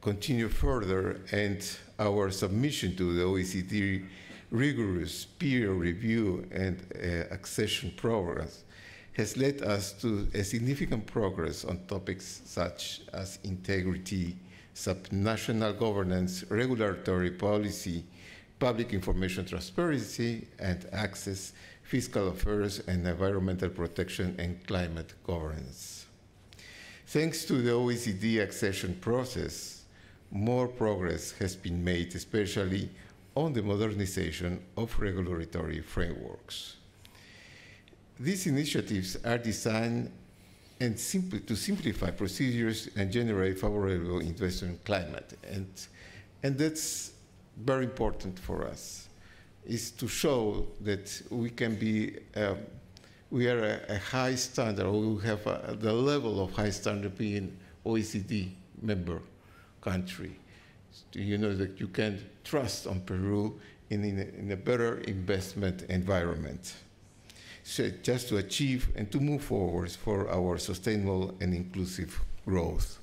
continue further, and our submission to the OECD rigorous peer review and accession programs has led us to a significant progress on topics such as integrity, subnational governance, regulatory policy, public information transparency and access, fiscal affairs, and environmental protection and climate governance. Thanks to the OECD accession process, more progress has been made, especially on the modernization of regulatory frameworks. These initiatives are designed and to simplify procedures and generate favorable investment climate. And that's very important for us, is to show that we can be, we are a high standard, or we have the level of high standard being OECD member country. You know that you can trust on Peru in a better investment environment. So just to achieve and to move forward for our sustainable and inclusive growth.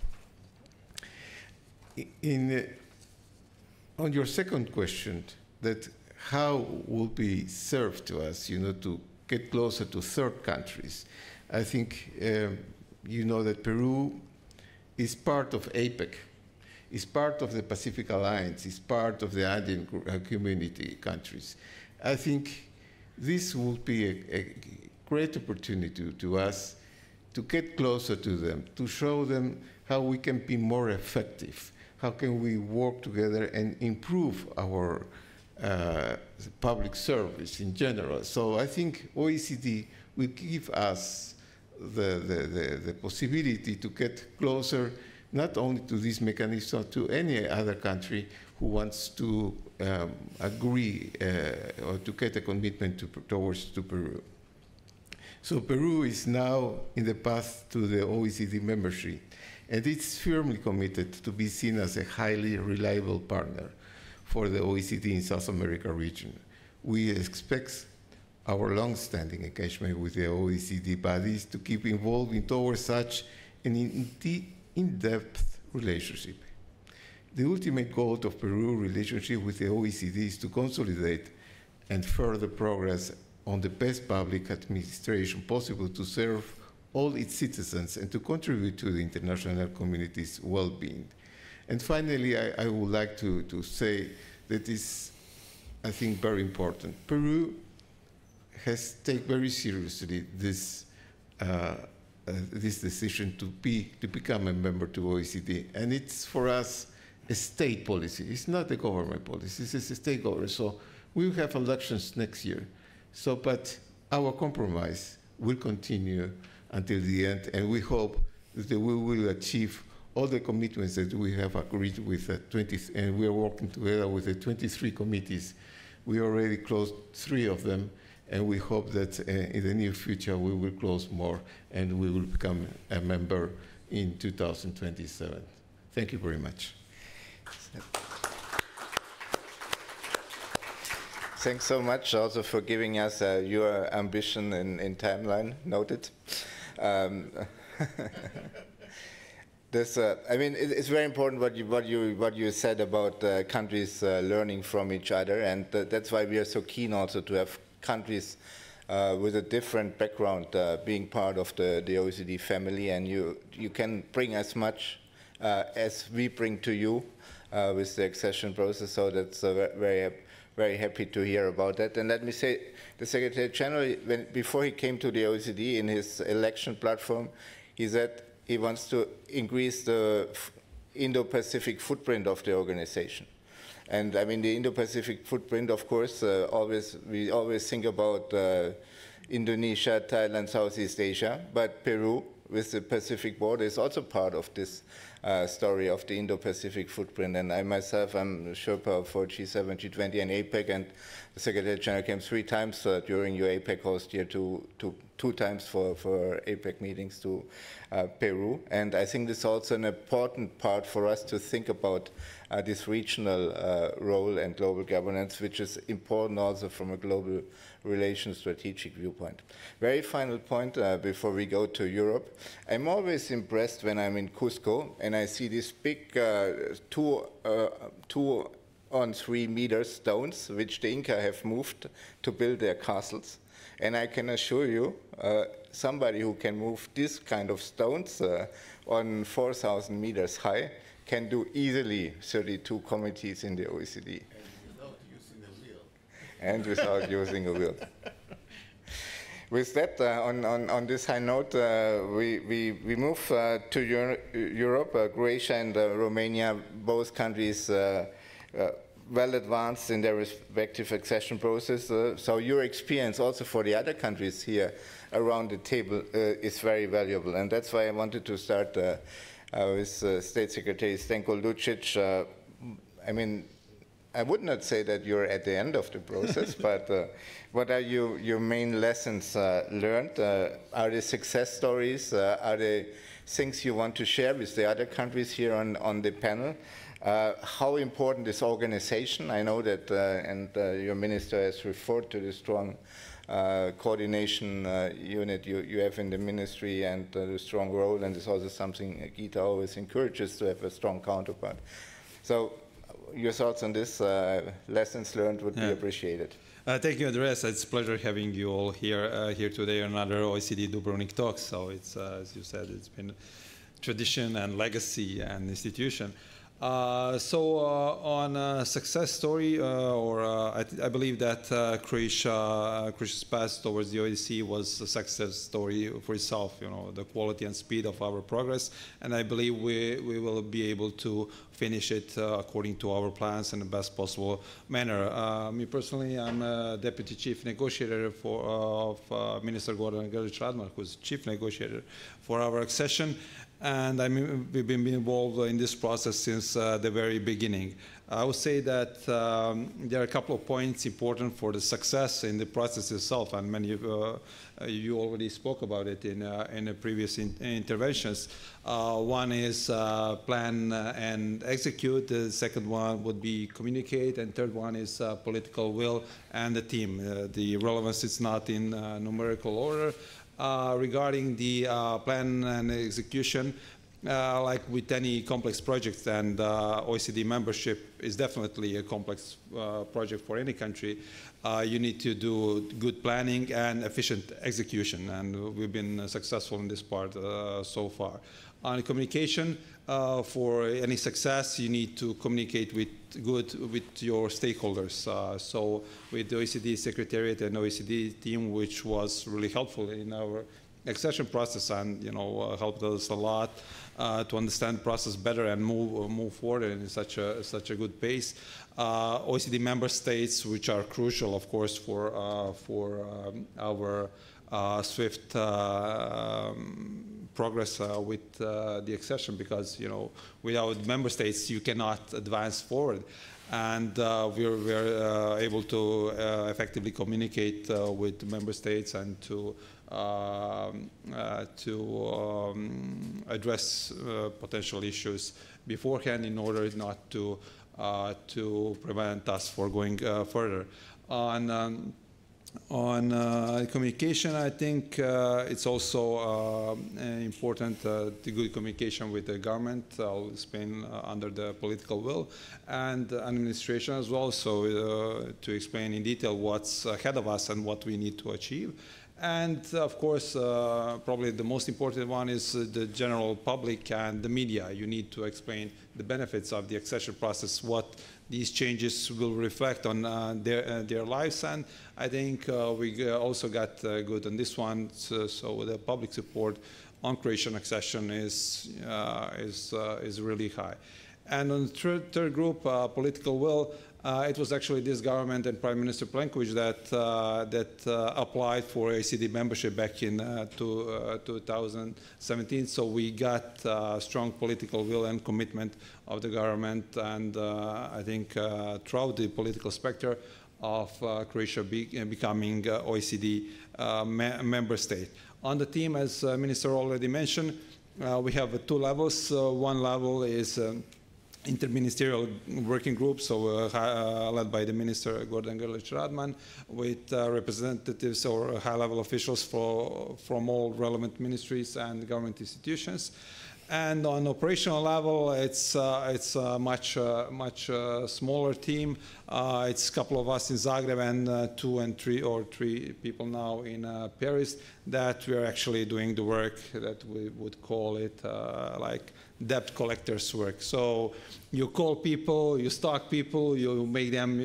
On your second question, that how will be served to us, you know, to get closer to third countries, I think you know that Peru is part of APEC. is part of the Pacific Alliance, is part of the Andean community countries. I think this would be a great opportunity to us to get closer to them, to show them how we can be more effective, how can we work together and improve our public service in general. So I think OECD will give us the possibility to get closer, not only to this mechanism, but to any other country who wants to agree or to get a commitment towards Peru. So Peru is now in the path to the OECD membership, and it's firmly committed to be seen as a highly reliable partner for the OECD in South America region. We expect our long-standing engagement with the OECD bodies to keep evolving towards such an in-depth relationship. The ultimate goal of Peru's relationship with the OECD is to consolidate and further progress on the best public administration possible to serve all its citizens and to contribute to the international community's well-being. And finally, I would like to say that is, I think, very important. Peru has taken very seriously this decision to become a member to OECD, and it's for us a state policy. It's not a government policy. It's a state government. So we will have elections next year. So, but our compromise will continue until the end, and we hope that we will achieve all the commitments that we have agreed with and we are working together with the 23 committees. We already closed 3 of them, and we hope that in the near future we will close more and we will become a member in 2027. Thank you very much. Thanks so much also for giving us your ambition in timeline, noted. I mean, it's very important what you said about countries learning from each other, and that's why we are so keen also to have countries with a different background being part of the OECD family, and you can bring as much as we bring to you with the accession process. So that's very happy to hear about that. And let me say, the Secretary General, before he came to the OECD in his election platform, he said he wants to increase the Indo-Pacific footprint of the organization. And I mean, the Indo-Pacific footprint, of course, we always think about Indonesia, Thailand, Southeast Asia, but Peru, with the Pacific border, is also part of this story of the Indo-Pacific footprint. And I myself, I'm Sherpa for G7, G20, and APEC, and the Secretary General came 3 times during your APEC host year, 2 times for APEC meetings to Peru. And I think this is also an important part for us to think about this regional role and global governance, which is important also from a global relations strategic viewpoint. Very final point before we go to Europe. I'm always impressed when I'm in Cusco and I see these big 2 on 3 meter stones, which the Inca have moved to build their castles. And I can assure you, somebody who can move this kind of stones on 4,000 meters high can do easily 32 committees in the OECD. And without using a wheel. With that, on this high note, we move to Europe. Croatia and Romania, both countries well advanced in their respective accession process. So your experience also for the other countries here around the table is very valuable. And that's why I wanted to start with State Secretary Stenko Lucic. I mean, I would not say that you're at the end of the process, but what are your main lessons learned? Are there success stories? Are there things you want to share with the other countries here on the panel? How important is organization? I know that, and your minister has referred to the strong coordination unit you have in the ministry and the strong role, and it's also something Gita always encourages, to have a strong counterpart. So your thoughts on this, lessons learned would be appreciated. Thank you, Andreas. It's a pleasure having you all here today on another OECD Dubrovnik talk. So it's, as you said, it's been tradition and legacy and institution. On a success story, I believe that Croatia's path towards the OECD was a success story for itself. You know, the quality and speed of our progress, and I believe we will be able to finish it according to our plans in the best possible manner. Me personally, I'm a deputy chief negotiator of Minister Gordan Grlić-Radman, who's chief negotiator for our accession. And we've been involved in this process since the very beginning. I would say that there are a couple of points important for the success in the process itself, and many of you already spoke about it in the previous interventions. One is plan and execute. The second one would be communicate, and third one is political will and the team. The relevance is not in numerical order. Regarding the plan and execution, like with any complex project, and OECD membership is definitely a complex project for any country, you need to do good planning and efficient execution, and we've been successful in this part so far. On communication, for any success, you need to communicate with your stakeholders. So with the OECD Secretariat and OECD team, which was really helpful in our accession process, and helped us a lot to understand the process better and move forward in such a good pace. OECD member states, which are crucial, of course, for our swift progress with the accession, because without member states you cannot advance forward, and we're able to effectively communicate with member states and to address potential issues beforehand in order not to prevent us from going further. On communication, I think it's also important the good communication with the government. I'll explain under the political will, and administration as well, so to explain in detail what's ahead of us and what we need to achieve. And of course, probably the most important one is the general public and the media. You need to explain the benefits of the accession process, what these changes will reflect on their lives, and I think we also got good on this one. So the public support on Croatian accession is really high. And on the third group, political will. It was actually this government and Prime Minister Plenković that applied for OECD membership back in 2017. So we got strong political will and commitment of the government, and I think throughout the political spectrum of Croatia becoming OECD member state. On the team, as Minister already mentioned, we have two levels. One level is interministerial working group, so led by the Minister Gordan Grlić-Radman, with representatives or high-level officials from all relevant ministries and government institutions. And on operational level, it's a much smaller team. It's a couple of us in Zagreb and three people now in Paris that we are actually doing the work that we would call it like debt collectors work. So you call people, you stalk people, you make them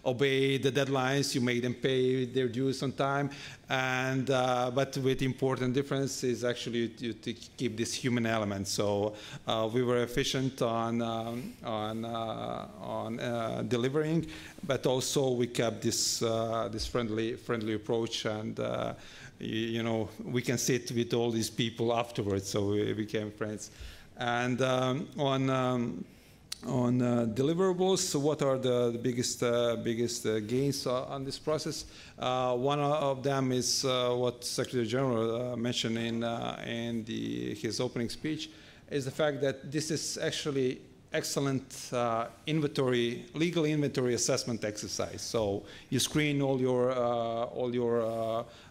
obey the deadlines, you make them pay their dues on time, and but with important difference is actually to keep this human element. So we were efficient on delivering, but also we kept this this friendly approach, and we can sit with all these people afterwards, so we became friends. And on deliverables, so what are the biggest gains on this process? One of them is what Secretary General mentioned in his opening speech, is the fact that this is actually excellent legal inventory assessment exercise. So you screen all your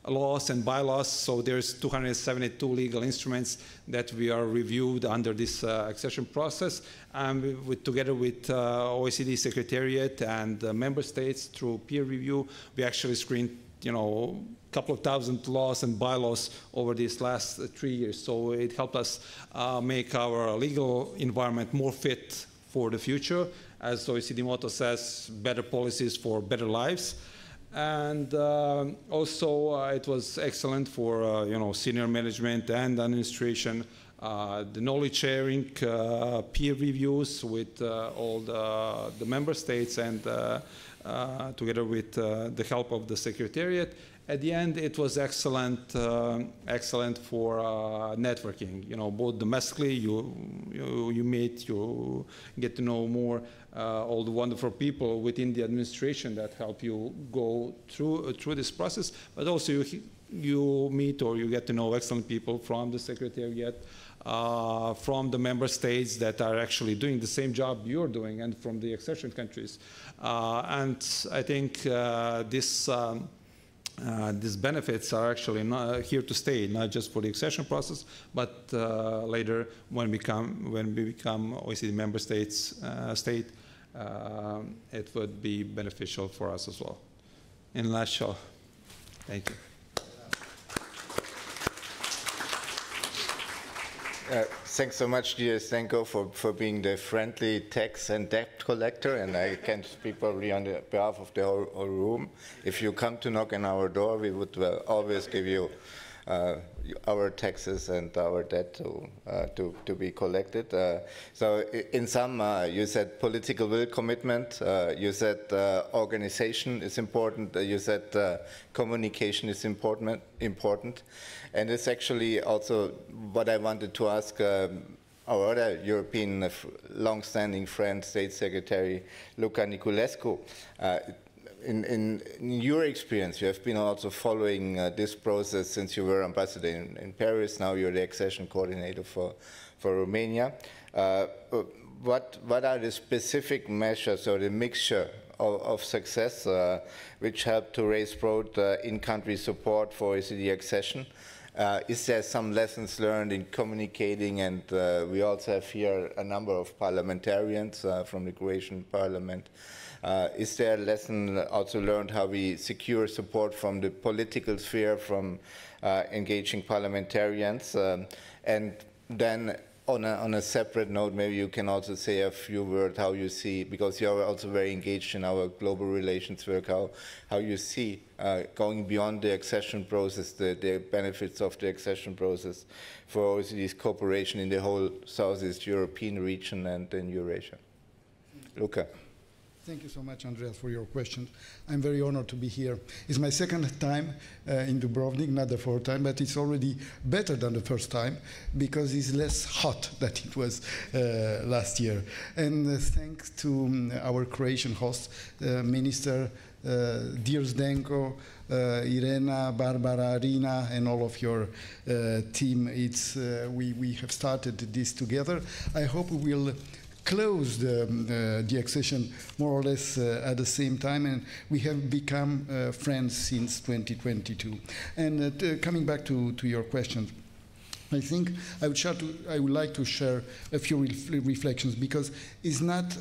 laws and bylaws. So there's 272 legal instruments that we are reviewed under this accession process, and together with OECD Secretariat and member states through peer review, we actually screened a couple of thousand laws and bylaws over these last 3 years. So it helped us make our legal environment more fit for the future. As the OECD motto says, better policies for better lives. And also it was excellent for senior management and administration, the knowledge sharing, peer reviews with all the member states, and together with the help of the Secretariat. At the end, it was excellent, excellent for networking. Both domestically, you meet, you get to know more all the wonderful people within the administration that help you go through this process, but also you meet or you get to know excellent people from the Secretariat, from the member states that are actually doing the same job you're doing, and from the accession countries. And I think these benefits are actually not here to stay, not just for the accession process, but later when we become OECD member state, it would be beneficial for us as well. In a nutshell, thank you. Thanks so much, dear Zdenko, for being the friendly tax and debt collector, and I can speak probably on behalf of the whole room. If you come to knock on our door, we would always give you our taxes and our debt to be collected. So in sum, you said political will, commitment, you said organization is important, you said communication is important, and it's actually also what I wanted to ask our other European long-standing friend, State Secretary Luca Niculescu. In your experience, you have been also following this process since you were ambassador in Paris. Now you're the accession coordinator for Romania. What are the specific measures or the mixture of success which help to raise broad in-country support for OECD accession? Is there some lessons learned in communicating? And we also have here a number of parliamentarians from the Croatian parliament. Is there a lesson also learned how we secure support from the political sphere, from engaging parliamentarians? And then on a separate note, maybe you can also say a few words how you see, because you are also very engaged in our global relations work, how you see going beyond the accession process, the benefits of the accession process for OECD's cooperation in the whole Southeast European region and in Eurasia. Luca. Thank you so much, Andreas, for your question. I'm very honored to be here. It's my second time in Dubrovnik, not the fourth time, but it's already better than the first time because it's less hot than it was last year. And thanks to our Croatian host, Minister dear Zdenko, Irena, Barbara, Rina, and all of your team. We have started this together. I hope we will close the accession more or less at the same time, and we have become friends since 2022. And coming back to your question, I think I would like to share a few reflections, because it's not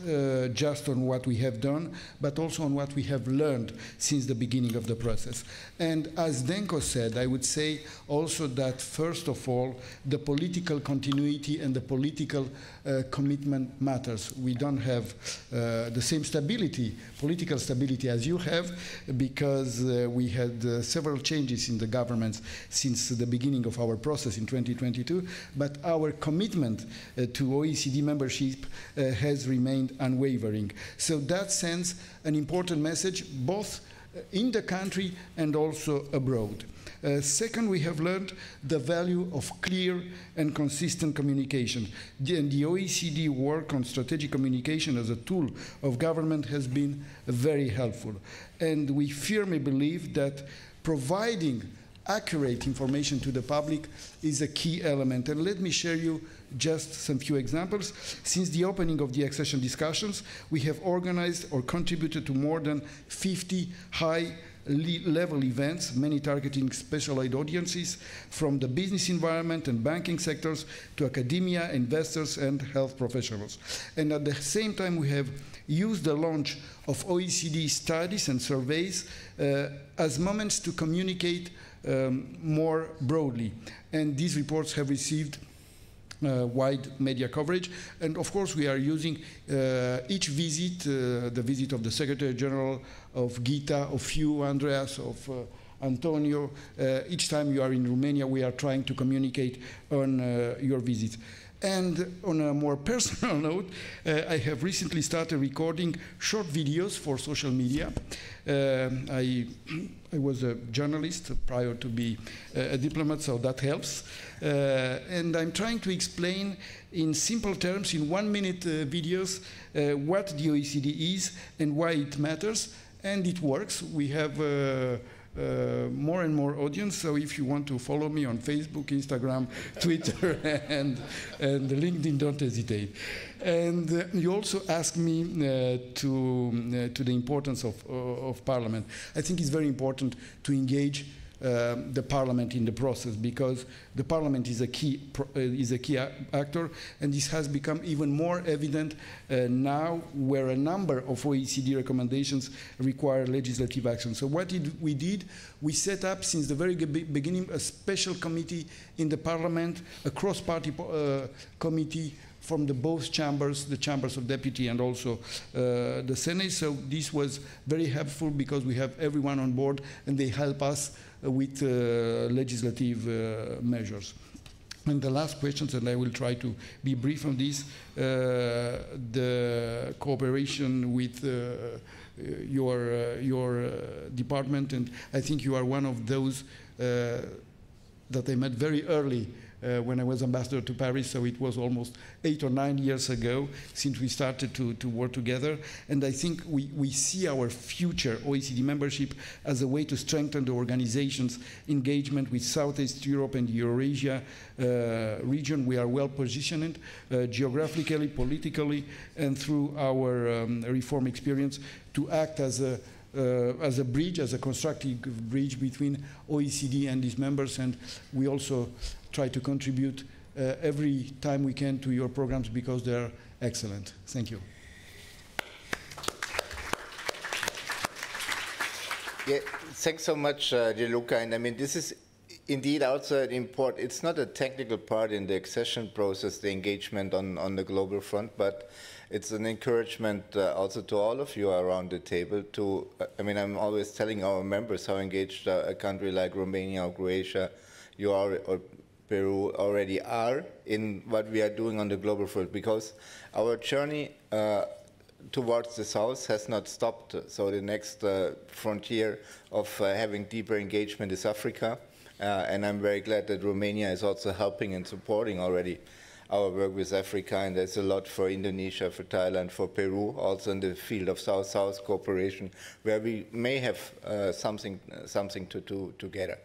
just on what we have done, but also on what we have learned since the beginning of the process. And as Zdenko said, I would say also that, first of all, the political continuity and the political commitment matters. We don't have the same stability, political stability, as you have, because we had several changes in the governments since the beginning of our process in 2022, but our commitment to OECD membership has remained unwavering. So that sends an important message both in the country and also abroad. Second, we have learned the value of clear and consistent communication. And the OECD work on strategic communication as a tool of government has been very helpful. And we firmly believe that providing accurate information to the public is a key element. And let me share you just some few examples. Since the opening of the accession discussions, we have organized or contributed to more than 50 high-level events, many targeting specialized audiences from the business environment and banking sectors to academia, investors, and health professionals. And at the same time, we have used the launch of OECD studies and surveys as moments to communicate more broadly. And these reports have received wide media coverage. And of course, we are using each visit, the visit of the Secretary General, of Gita, of you, Andreas, of Antonio. Each time you are in Romania, we are trying to communicate on your visits. And on a more personal note, I have recently started recording short videos for social media. I was a journalist prior to be a diplomat, so that helps. And I'm trying to explain in simple terms, in 1-minute videos, what the OECD is and why it matters. And it works. We have more and more audience, so if you want to follow me on Facebook, Instagram, Twitter, and LinkedIn, don't hesitate. And you also asked me to the importance of Parliament. I think it's very important to engage the Parliament in the process, because the Parliament is a key actor, and this has become even more evident now, where a number of OECD recommendations require legislative action. So what we did, we set up since the very beginning a special committee in the Parliament, a cross-party committee from both chambers, the chambers of deputy and also the Senate. So this was very helpful because we have everyone on board and they help us with legislative measures. And the last questions, and I will try to be brief on this, the cooperation with your department, and I think you are one of those that I met very early when I was ambassador to Paris, so it was almost 8 or 9 years ago since we started to work together. And I think we see our future OECD membership as a way to strengthen the organization's engagement with Southeast Europe and the Eurasia region. We are well positioned geographically, politically, and through our reform experience to act as a bridge, as a constructive bridge between OECD and its members. And we also try to contribute every time we can to your programs because they're excellent. Thank you. Yeah, thanks so much, Gianluca. And I mean, this is indeed also an important, it's not a technical part in the accession process, the engagement on the global front, but it's an encouragement also to all of you around the table to, I mean, I'm always telling our members how engaged a country like Romania or Croatia, you are, or Peru already are in what we are doing on the global front, because our journey towards the south has not stopped. So the next frontier of having deeper engagement is Africa. And I'm very glad that Romania is also helping and supporting already our work with Africa, and there's a lot for Indonesia, for Thailand, for Peru, also in the field of South-South cooperation, where we may have something to do together.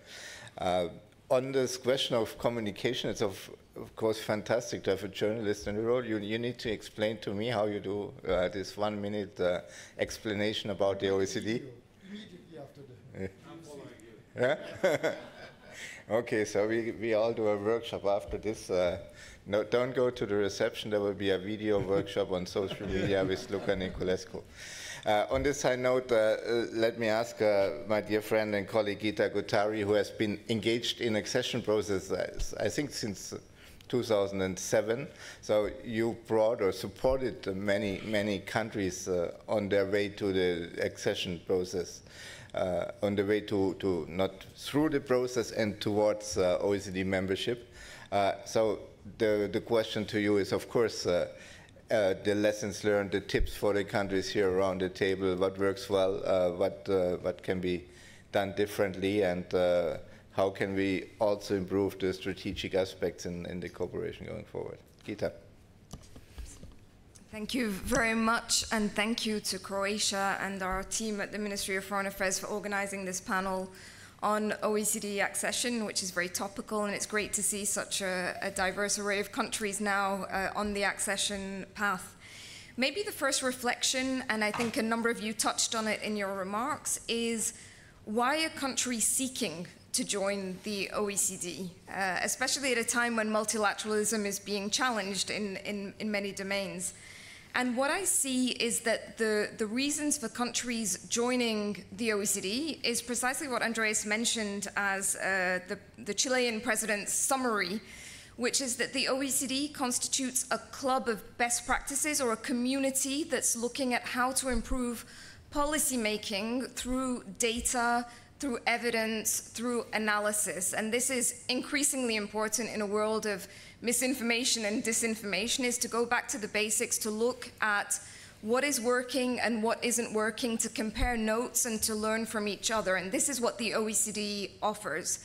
On this question of communication, it's of course fantastic to have a journalist in the role. You need to explain to me how you do this 1-minute explanation about the OECD. Immediately after the... I'm following you. Yeah? Okay, so we all do a workshop after this. No, don't go to the reception. There will be a video workshop on social media with Luca Niculescu. On this side note, let me ask my dear friend and colleague Gita Guttari, who has been engaged in accession process, I think since 2007. So you brought or supported many countries on their way to the accession process, on the way to not through the process and towards OECD membership. So the question to you is, of course, the lessons learned, the tips for the countries here around the table, what works well, what can be done differently, and how can we also improve the strategic aspects in the cooperation going forward. Gita. Thank you very much, and thank you to Croatia and our team at the Ministry of Foreign Affairs for organizing this panel on OECD accession, which is very topical, and it's great to see such a diverse array of countries now on the accession path. Maybe the first reflection, and I think a number of you touched on it in your remarks, is why a country seeking to join the OECD, especially at a time when multilateralism is being challenged in many domains. And what I see is that the reasons for countries joining the OECD is precisely what Andreas mentioned as the Chilean president's summary, which is that the OECD constitutes a club of best practices, or a community that's looking at how to improve policy making through data, through evidence, through analysis. And this is increasingly important in a world of misinformation and disinformation, is to go back to the basics, to look at what is working and what isn't working, to compare notes and to learn from each other. And this is what the OECD offers.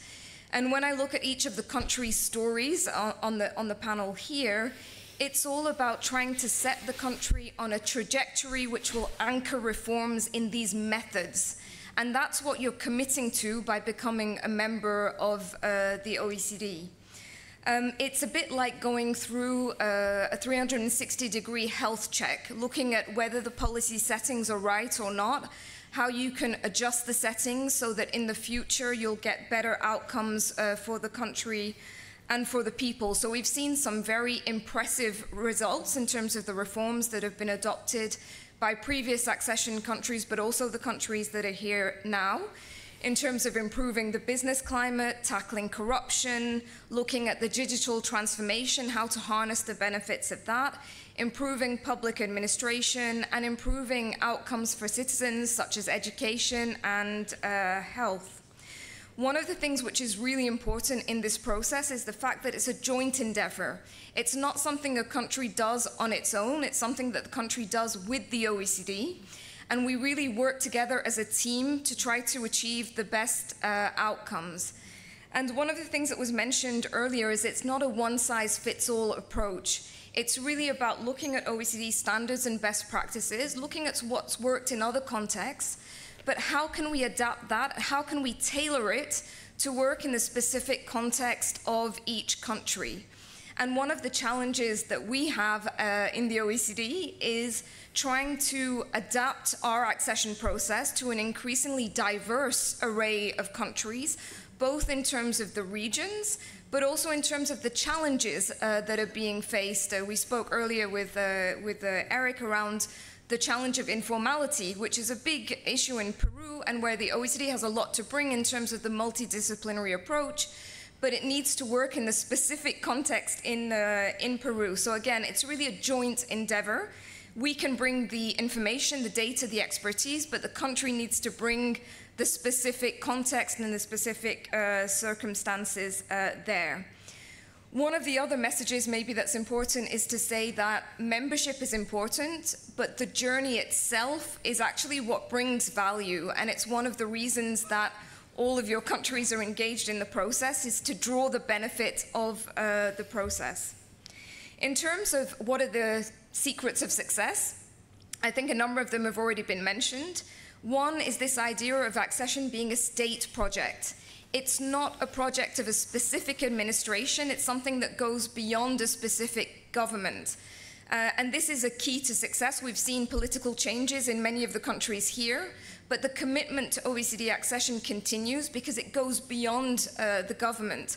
And when I look at each of the country's stories on the panel here, it's all about trying to set the country on a trajectory which will anchor reforms in these methods. And that's what you're committing to by becoming a member of the OECD. It's a bit like going through a 360-degree health check, looking at whether the policy settings are right or not, how you can adjust the settings so that in the future you'll get better outcomes for the country and for the people. So we've seen some very impressive results in terms of the reforms that have been adopted by previous accession countries, but also the countries that are here now, in terms of improving the business climate, tackling corruption, looking at the digital transformation, how to harness the benefits of that, improving public administration, and improving outcomes for citizens such as education and health. One of the things which is really important in this process is the fact that it's a joint endeavor. It's not something a country does on its own, it's something that the country does with the OECD. And we really work together as a team to try to achieve the best outcomes. And one of the things that was mentioned earlier is it's not a one-size-fits-all approach. It's really about looking at OECD standards and best practices, looking at what's worked in other contexts, but how can we adapt that? How can we tailor it to work in the specific context of each country? And one of the challenges that we have in the OECD is trying to adapt our accession process to an increasingly diverse array of countries, both in terms of the regions, but also in terms of the challenges that are being faced. We spoke earlier with Eric around the challenge of informality, which is a big issue in Peru and where the OECD has a lot to bring in terms of the multidisciplinary approach, but it needs to work in the specific context in Peru. So again, it's really a joint endeavor. We can bring the information, the data, the expertise, but the country needs to bring the specific context and the specific circumstances there. One of the other messages maybe that's important is to say that membership is important, but the journey itself is actually what brings value, and it's one of the reasons that all of your countries are engaged in the process, is to draw the benefit of the process. In terms of what are the secrets of success, I think a number of them have already been mentioned. One is this idea of accession being a state project. It's not a project of a specific administration, it's something that goes beyond a specific government. And this is a key to success. We've seen political changes in many of the countries here, but the commitment to OECD accession continues because it goes beyond the government.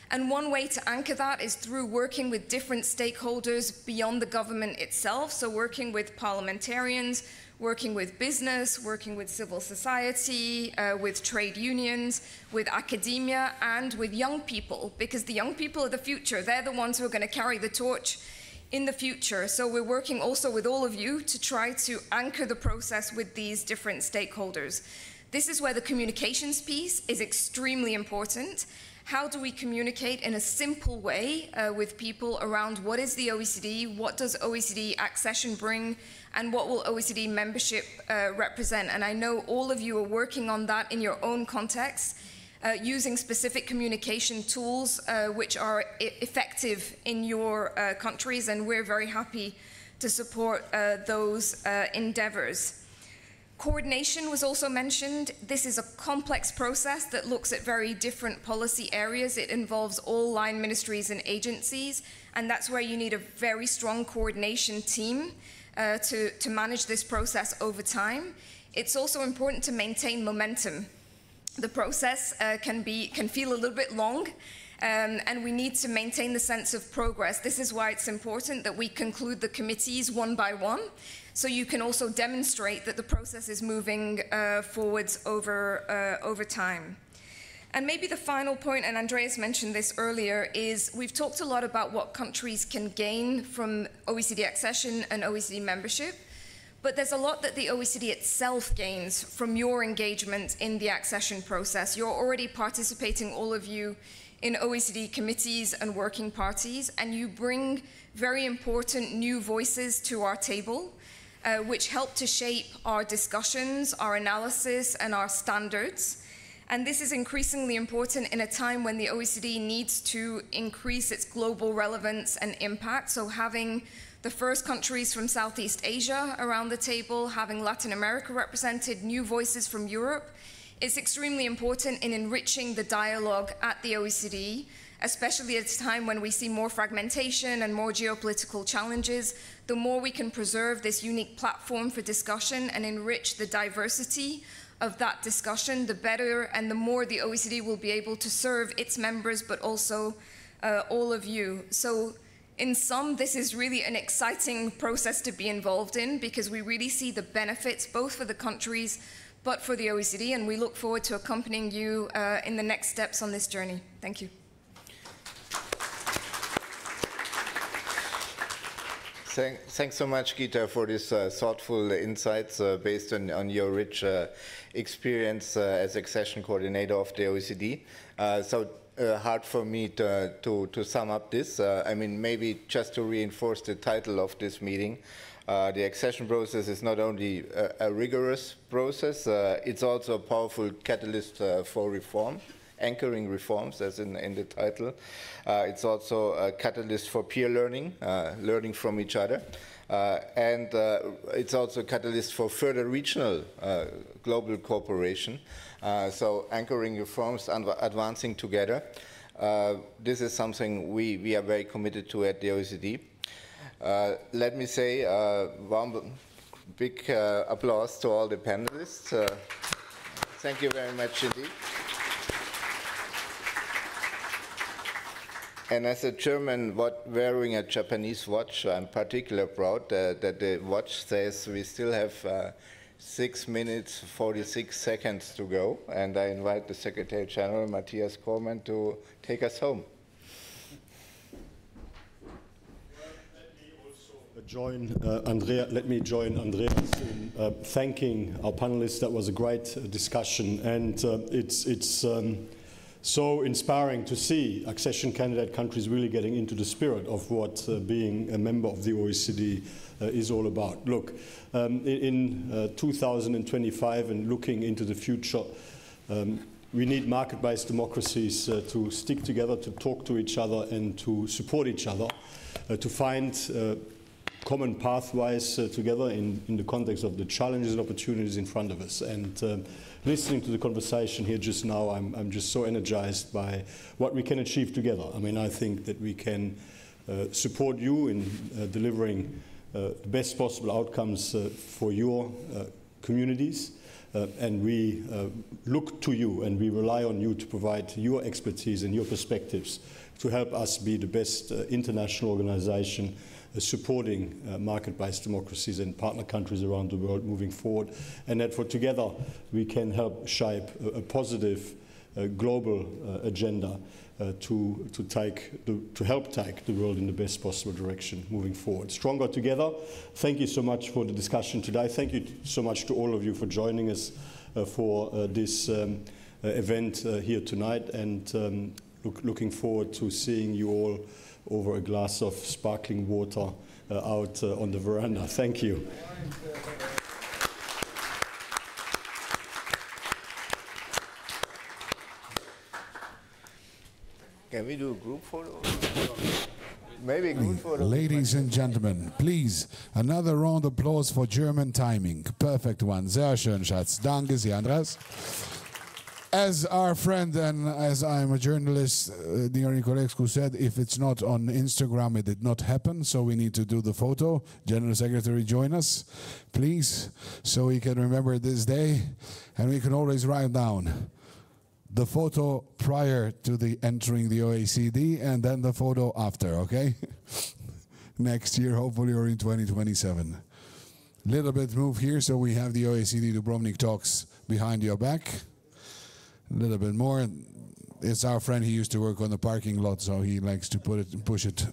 And one way to anchor that is through working with different stakeholders beyond the government itself, so working with parliamentarians, working with business, working with civil society, with trade unions, with academia, and with young people, because the young people are the future. They're the ones who are going to carry the torch in the future. So we're working also with all of you to try to anchor the process with these different stakeholders. This is where the communications piece is extremely important. How do we communicate in a simple way with people around what is the OECD, what does OECD accession bring, and what will OECD membership represent? And I know all of you are working on that in your own context, using specific communication tools which are effective in your countries, and we're very happy to support those endeavors. Coordination was also mentioned. This is a complex process that looks at very different policy areas. It involves all line ministries and agencies, and that's where you need a very strong coordination team to manage this process over time. It's also important to maintain momentum. The process can feel a little bit long, and we need to maintain the sense of progress. This is why it's important that we conclude the committees one by one, so you can also demonstrate that the process is moving forwards over time. And maybe the final point, and Andreas mentioned this earlier, is we've talked a lot about what countries can gain from OECD accession and OECD membership, but there's a lot that the OECD itself gains from your engagement in the accession process. You're already participating, all of you, in OECD committees and working parties, and you bring very important new voices to our table, which help to shape our discussions, our analysis, and our standards. And this is increasingly important in a time when the OECD needs to increase its global relevance and impact. So having the first countries from Southeast Asia around the table, having Latin America represented, new voices from Europe, is extremely important in enriching the dialogue at the OECD, especially at a time when we see more fragmentation and more geopolitical challenges. The more we can preserve this unique platform for discussion and enrich the diversity of that discussion, the better and the more the OECD will be able to serve its members, but also all of you. So in sum, this is really an exciting process to be involved in, because we really see the benefits both for the countries but for the OECD, and we look forward to accompanying you in the next steps on this journey. Thank you. Thanks so much, Gita, for these thoughtful insights based on your rich experience as accession coordinator of the OECD. Hard for me to sum up this. I mean, maybe just to reinforce the title of this meeting, the accession process is not only a rigorous process, it's also a powerful catalyst for reform, anchoring reforms, as in the title. It's also a catalyst for peer learning, learning from each other. And it's also a catalyst for further regional global cooperation. So anchoring reforms and advancing together. This is something we are very committed to at the OECD. Let me say one big applause to all the panelists. Thank you very much indeed. And as a German wearing a Japanese watch, I'm particularly proud that the watch says we still have 6 minutes, 46 seconds to go. And I invite the Secretary General, Matthias Kormann, to take us home. Let me join Andreas in thanking our panelists. That was a great discussion, and it's so inspiring to see accession candidate countries really getting into the spirit of what being a member of the OECD is all about. Look, in 2025 and looking into the future, we need market-based democracies to stick together, to talk to each other, and to support each other, to find common pathways together in the context of the challenges and opportunities in front of us. And listening to the conversation here just now, I'm just so energized by what we can achieve together. I mean, I think that we can support you in delivering the best possible outcomes for your communities. And we look to you and we rely on you to provide your expertise and your perspectives to help us be the best international organization supporting market-based democracies and partner countries around the world moving forward, and that for together we can help shape a positive global agenda to help take the world in the best possible direction moving forward. Stronger together. Thank you so much for the discussion today. Thank you so much to all of you for joining us for this event here tonight, and looking forward to seeing you all over a glass of sparkling water out on the veranda. Thank you. Can we do a group photo? Maybe a group photo. Ladies and gentlemen, please, another round of applause for German timing. Perfect one. Sehr schön, Schatz. Danke sehr, Andreas. As our friend and as I'm a journalist, Diony Colescu said, if it's not on Instagram, it did not happen, so we need to do the photo. General Secretary, join us, please, so we can remember this day, and we can always write down the photo prior to the entering the OECD, and then the photo after, okay? Next year, hopefully, or in 2027. Little bit move here, so we have the OECD Dubrovnik talks behind your back. A little bit more. It's our friend, he used to work on the parking lot, so he likes to push it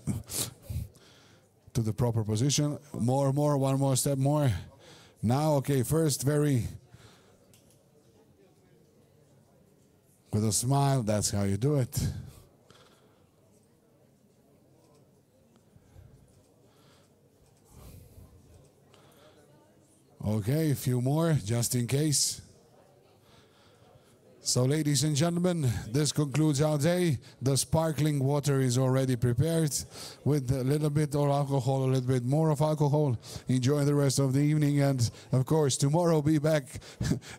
to the proper position. More, one more step more. Now, okay, first with a smile, that's how you do it. Okay, a few more, just in case. So, ladies and gentlemen, this concludes our day. The sparkling water is already prepared with a little bit of alcohol, a little bit more of alcohol. Enjoy the rest of the evening, and of course, tomorrow be back.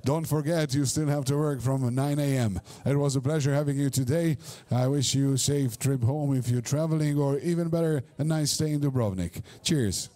Don't forget, you still have to work from 9 a.m. It was a pleasure having you today. I wish you a safe trip home if you're traveling, or even better, a nice stay in Dubrovnik. Cheers.